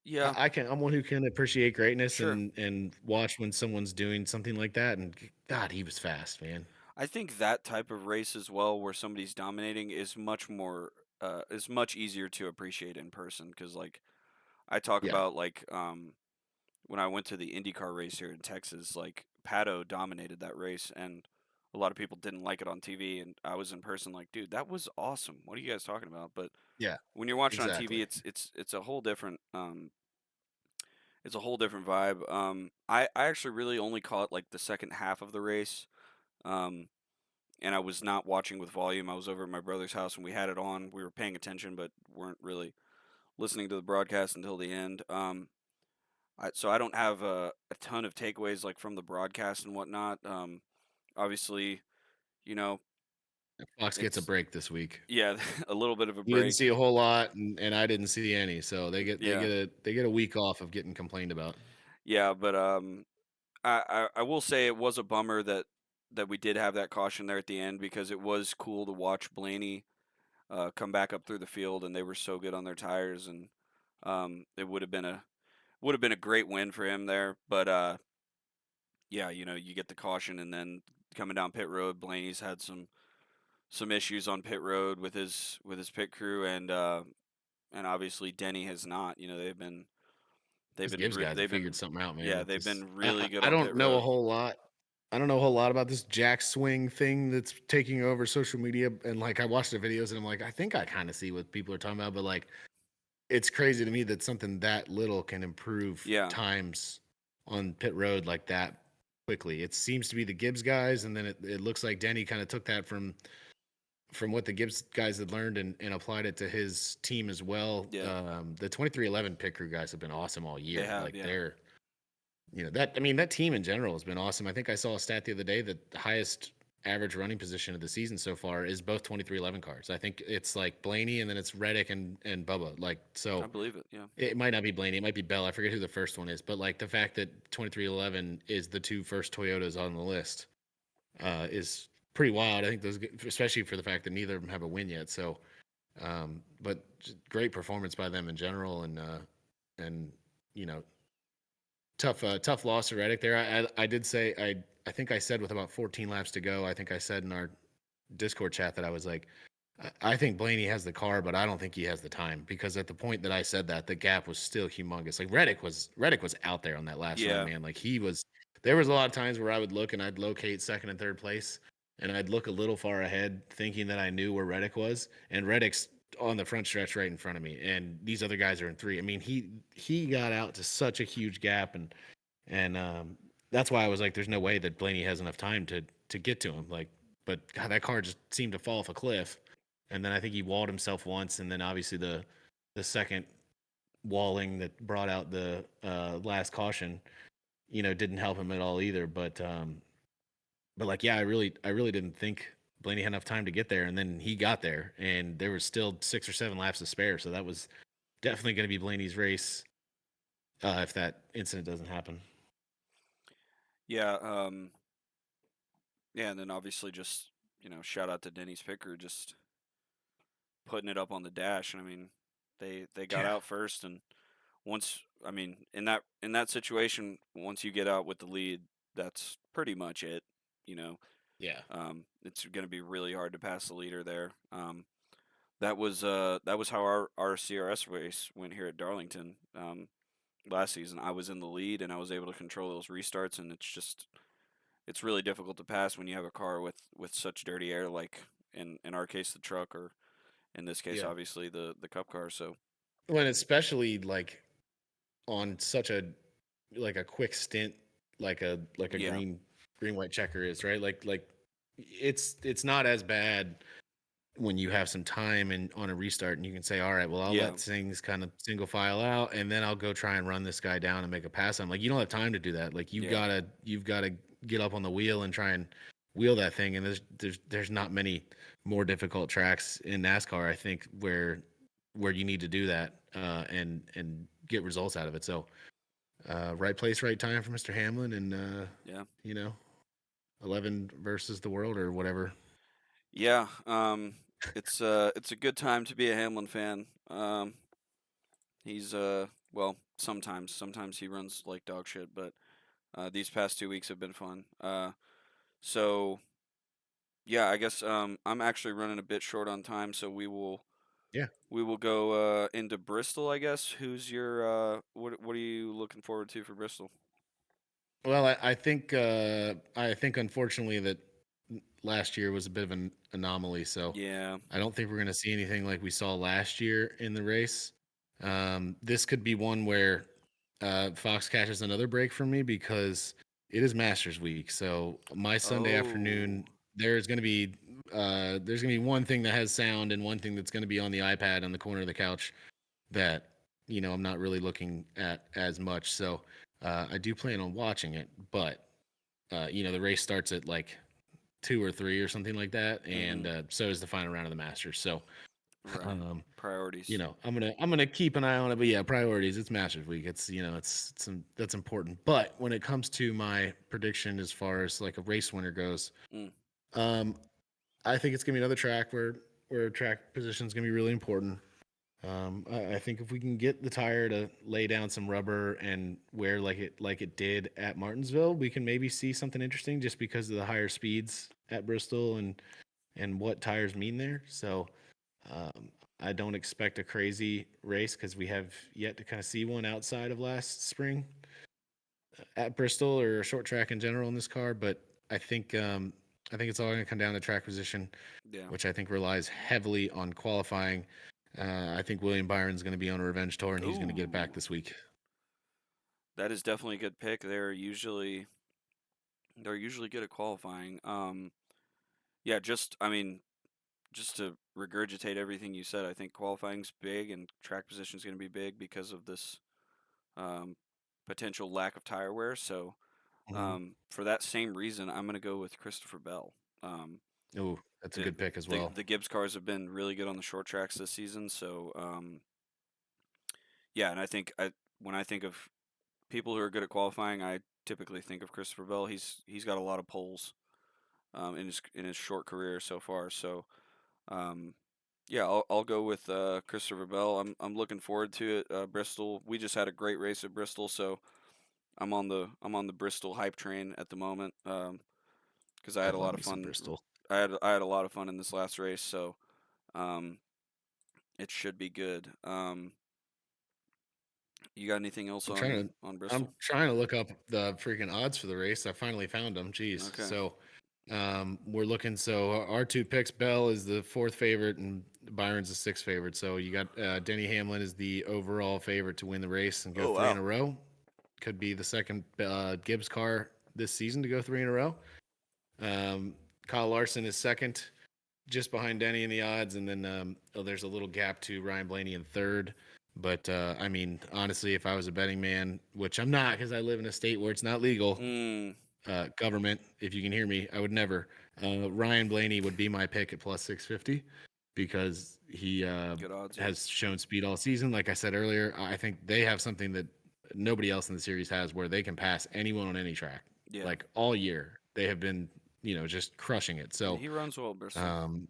yeah. I'm one who can appreciate greatness Sure. and watch when someone's doing something like that. And God, he was fast, man. I think that type of race as well, where somebody's dominating, is much more is much easier to appreciate in person. Because like I talk Yeah, about like when I went to the IndyCar race here in Texas, like Pato dominated that race, and a lot of people didn't like it on TV, and I was in person like, dude, that was awesome. What are you guys talking about? But yeah, when you're watching on TV, exactly. it's a whole different it's a whole different vibe. I actually really only caught like the second half of the race. Um, and I was not watching with volume. I was over at my brother's house and we had it on. We were paying attention, but weren't really listening to the broadcast until the end. So I don't have a ton of takeaways like from the broadcast and whatnot. Obviously, you know, Fox gets a it's break this week. yeah, a little bit of a You didn't break. see a whole lot, and I didn't see any, so Yeah, they get a week off of getting complained about. yeah, but I will say it was a bummer that we did have that caution there at the end because it was cool to watch Blaney come back up through the field and they were so good on their tires and it would have been a great win for him there. But yeah, you get the caution and then coming down pit road, Blaney's had some issues on pit road with his pit crew and obviously Denny has not. These Gibbs guys have they've figured been something out, man. yeah, It's they've just been really good I on don't pit know a road. whole lot. I don't know a whole lot about this jack swing thing that's taking over social media. And like I watched the videos and I'm like, I think I kind of see what people are talking about, but like it's crazy to me that something that little can improve Yeah, times on pit road like that quickly. It seems to be the Gibbs guys, and then it looks like Denny kind of took that from what the Gibbs guys had learned and applied it to his team as well. yeah, The 2311 pit crew guys have been awesome all they year. have. Like Yeah, they're, that, I mean, that team in general has been awesome. I think I saw a stat the other day that the highest average running position of the season so far is both 2311 cars. I think it's like Blaney and then it's Reddick and Bubba. Like, I so believe it. Yeah, it might not be Blaney, it might be Bell. I forget who the first one is, but like the fact that 2311 is the two first Toyotas on the list is pretty wild. I think those, especially for the fact that neither of them have a win yet. So, but great performance by them in general, and you know, tough loss to Reddick there. I did say I think I said with about 14 laps to go. I think I said in our Discord chat that I was like, I think Blaney has the car, but I don't think he has the time because at the point that I said that, the gap was still humongous. Like Reddick was out there on that last run, yeah, man. Like he was. There was a lot of times where I would look and I'd locate second and third place, and I'd look a little far ahead, thinking that I knew where Reddick was, and Reddick's on the front stretch right in front of me, and these other guys are in three. I mean, he got out to such a huge gap, and that's why I was like, there's no way that Blaney has enough time to get to him. Like, but God, that car just seemed to fall off a cliff. And then I think he walled himself once, and then obviously the second walling that brought out the last caution, didn't help him at all either. But like, yeah, I really didn't think Blaney had enough time to get there, and then he got there, and there was still 6 or 7 laps to spare. So that was definitely going to be Blaney's race if that incident doesn't happen. yeah. Yeah, and then obviously just shout out to Denny's Picker just putting it up on the dash. And I mean, they got Yeah, out first, and once I mean in that situation, once you get out with the lead, that's pretty much it. You know, yeah, it's going to be really hard to pass the leader there. That was how our CRS race went here at Darlington. last season, I was in the lead and I was able to control those restarts, and it's really difficult to pass when you have a car with such dirty air, like in our case the truck, or in this case Yeah. obviously the cup car. So When especially like on such a like a quick stint, like a yeah, green white checker is, right? Like it's not as bad when you have some time and on a restart and you can say, all right, well, I'll yeah, let things kind of single file out and then I'll go try and run this guy down and make a pass on. Like you don't have time to do that. Like yeah, you've gotta get up on the wheel and try and wheel that thing. And there's not many more difficult tracks in NASCAR, I think, where you need to do that and get results out of it. So right place, right time for Mr. Hamlin, and yeah, you know, 11 versus the world or whatever. yeah. It's a good time to be a Hamlin fan. He's well, sometimes he runs like dog shit, but these past 2 weeks have been fun. So yeah, I guess I'm actually running a bit short on time, so Yeah. we will go into Bristol, I guess. Who's your what are you looking forward to for Bristol? Well, I think unfortunately that last year was a bit of an anomaly. So Yeah. I don't think we're going to see anything like we saw last year in the race. This could be one where Fox catches another break for me because it is Masters week. So my Sunday Oh. afternoon, there's gonna be one thing that has sound and one thing that's going to be on the iPad on the corner of the couch that I'm not really looking at as much. So I do plan on watching it, but the race starts at like 2 or 3 or something like that, and Mhm. so is the final round of the Masters. So Right. um, Priorities. I'm gonna keep an eye on it. But yeah, priorities. It's Masters week. It's that's important. But when it comes to my prediction as far as like a race winner goes, Mm. um, I think it's gonna be another track where track position is gonna be really important. I think if we can get the tire to lay down some rubber and wear like it did at Martinsville, we can maybe see something interesting just because of the higher speeds at Bristol and what tires mean there. So I don't expect a crazy race because we have yet to kind of see one outside of last spring at Bristol or a short track in general in this car. But I think I think it's all going to come down to track position, Yeah. which I think relies heavily on qualifying. I think William Byron's going to be on a revenge tour, and he's going to get it back Ooh. this week. That is definitely a good pick. They're usually good at qualifying. Yeah, just to regurgitate everything you said, I think qualifying's big and track position's going to be big because of this um, potential lack of tire wear. So Hmm. for that same reason, I'm going to go with Christopher Bell. Um, Oh, that's a the, good pick as the well. the Gibbs cars have been really good on the short tracks this season. So yeah, and when I think of people who are good at qualifying, I typically think of Christopher Bell. He's got a lot of poles in his short career so far. So um, yeah, I'll go with Christopher Bell. I'm looking forward to it. Bristol. We just had a great race at Bristol, so I'm on the Bristol hype train at the moment. Because I I had a lot love of me some fun. Bristol. I had a lot of fun in this last race, so um, it should be good. You got anything else I'm on trying to on I'm Bristol? trying to look up the freaking odds for the race. I finally found them. Jeez. Okay. So we're looking. So our two picks, Bell is the fourth favorite and Byron's the sixth favorite. So you got Denny Hamlin is the overall favorite to win the race and go Oh three in wow. a row. Could be the second Gibbs car this season to go three in a row. Um, Kyle Larson is second, just behind Denny in the odds, and then there's a little gap to Ryan Blaney in third. But I mean, honestly, if I was a betting man, which I'm not because I live in a state where it's not legal, Mm, government, if you can hear me, I would never. Ryan Blaney would be my pick at plus 650 because he good odds. Yeah. has shown speed all season. Like I said earlier, I think they have something that nobody else in the series has where they can pass anyone on any track. Yeah. Like all year, they have been, just crushing it. Yeah. So, He runs well, Bristol. um,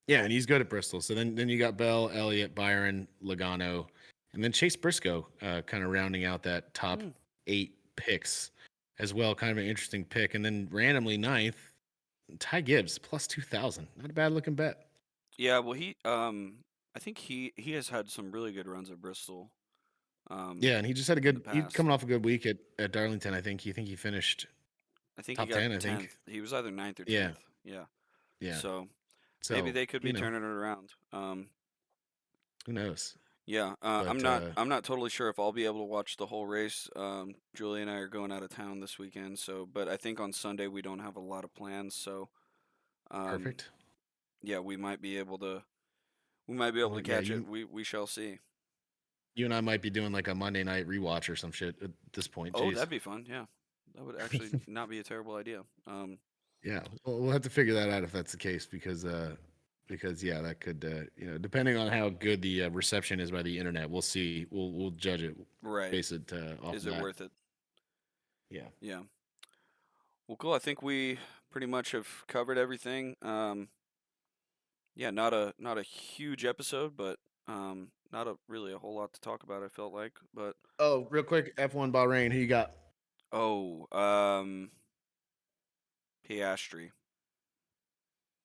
yeah, and he's good at Bristol. So then you got Bell, Elliott, Byron, Logano, and then Chase Briscoe, kind of rounding out that top Mm. 8 picks as well. Kind of an interesting pick. And then randomly ninth, Ty Gibbs plus 2,000. Not a bad looking bet. Yeah. Well, I think he has had some really good runs at Bristol. Yeah, and he just had a in the good. He's past. coming off a good week at Darlington. I think. You think he finished I think he top got 10? I think. 10th. He was either ninth or Yeah, 10th. Yeah. yeah. So maybe So they could be you know, turning it around. who knows? Yeah, I'm But not. I'm not totally sure if I'll be able to watch the whole race. Julie and I are going out of town this weekend, so but I think on Sunday we don't have a lot of plans. So, um, perfect. yeah, we might be able to. We might be able Well, to yeah, catch it. We shall see. you and I might be doing like a Monday night rewatch or some shit at this point. Oh, Jeez. that'd be fun. Yeah, that would actually not be a terrible idea. Yeah, we'll have to figure that out if that's the case because yeah, that could depending on how good the reception is by the internet, we'll see. We'll judge it, Right. base it off Is of it that. worth it? Yeah. Yeah. Well, cool. I think we pretty much have covered everything. Yeah, not a huge episode, but not a really a whole lot to talk about. I felt like, but Oh, real quick, F1 Bahrain. Who you got? oh, Piastri.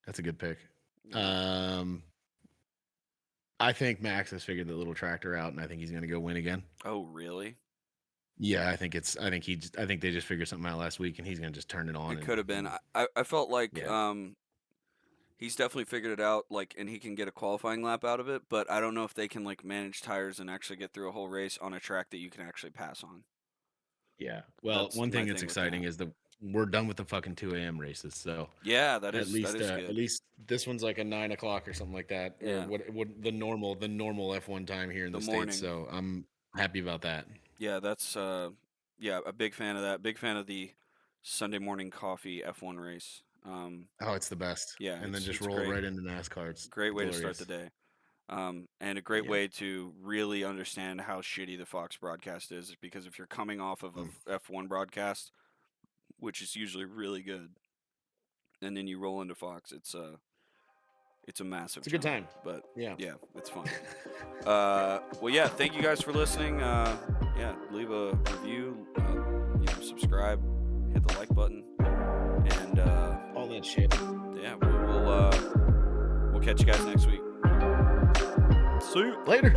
That's a good pick. Yeah. Um, I think Max has figured the little tractor out, and I think he's going to go win again. Oh, really? Yeah, I think it's. I think I think they just figured something out last week, and he's going to just turn it on. It And, could have been. and I felt like yeah, he's definitely figured it out. Like, and he can get a qualifying lap out of it. But I don't know if they can like manage tires and actually get through a whole race on a track that you can actually pass on. yeah. Well, That's one my thing that's thing with exciting that. is that we're done with the fucking 2 a.m. races. So Yeah, that is at good. least this one's like a 9 o'clock or something like that, or Yeah, what the normal F1 time here in the the states. morning. So I'm happy about that. Yeah, that's yeah, a big fan of that. Big fan of the Sunday morning coffee F1 race. Oh, it's the best. Yeah, And then just it's roll great. right into NASCAR. It's Great way to start the glorious. day. And a great Yeah. way to really understand how shitty the Fox broadcast is because if you're coming off of Mm. a F1 broadcast, which is usually really good, and then you roll into Fox, it's a massive It's a good jump. time. But Yeah. yeah, it's fun. Well, yeah, thank you guys for listening. Yeah, leave a review, subscribe, hit the like button, and All that shit. yeah, we'll catch you guys next week. See you. Later.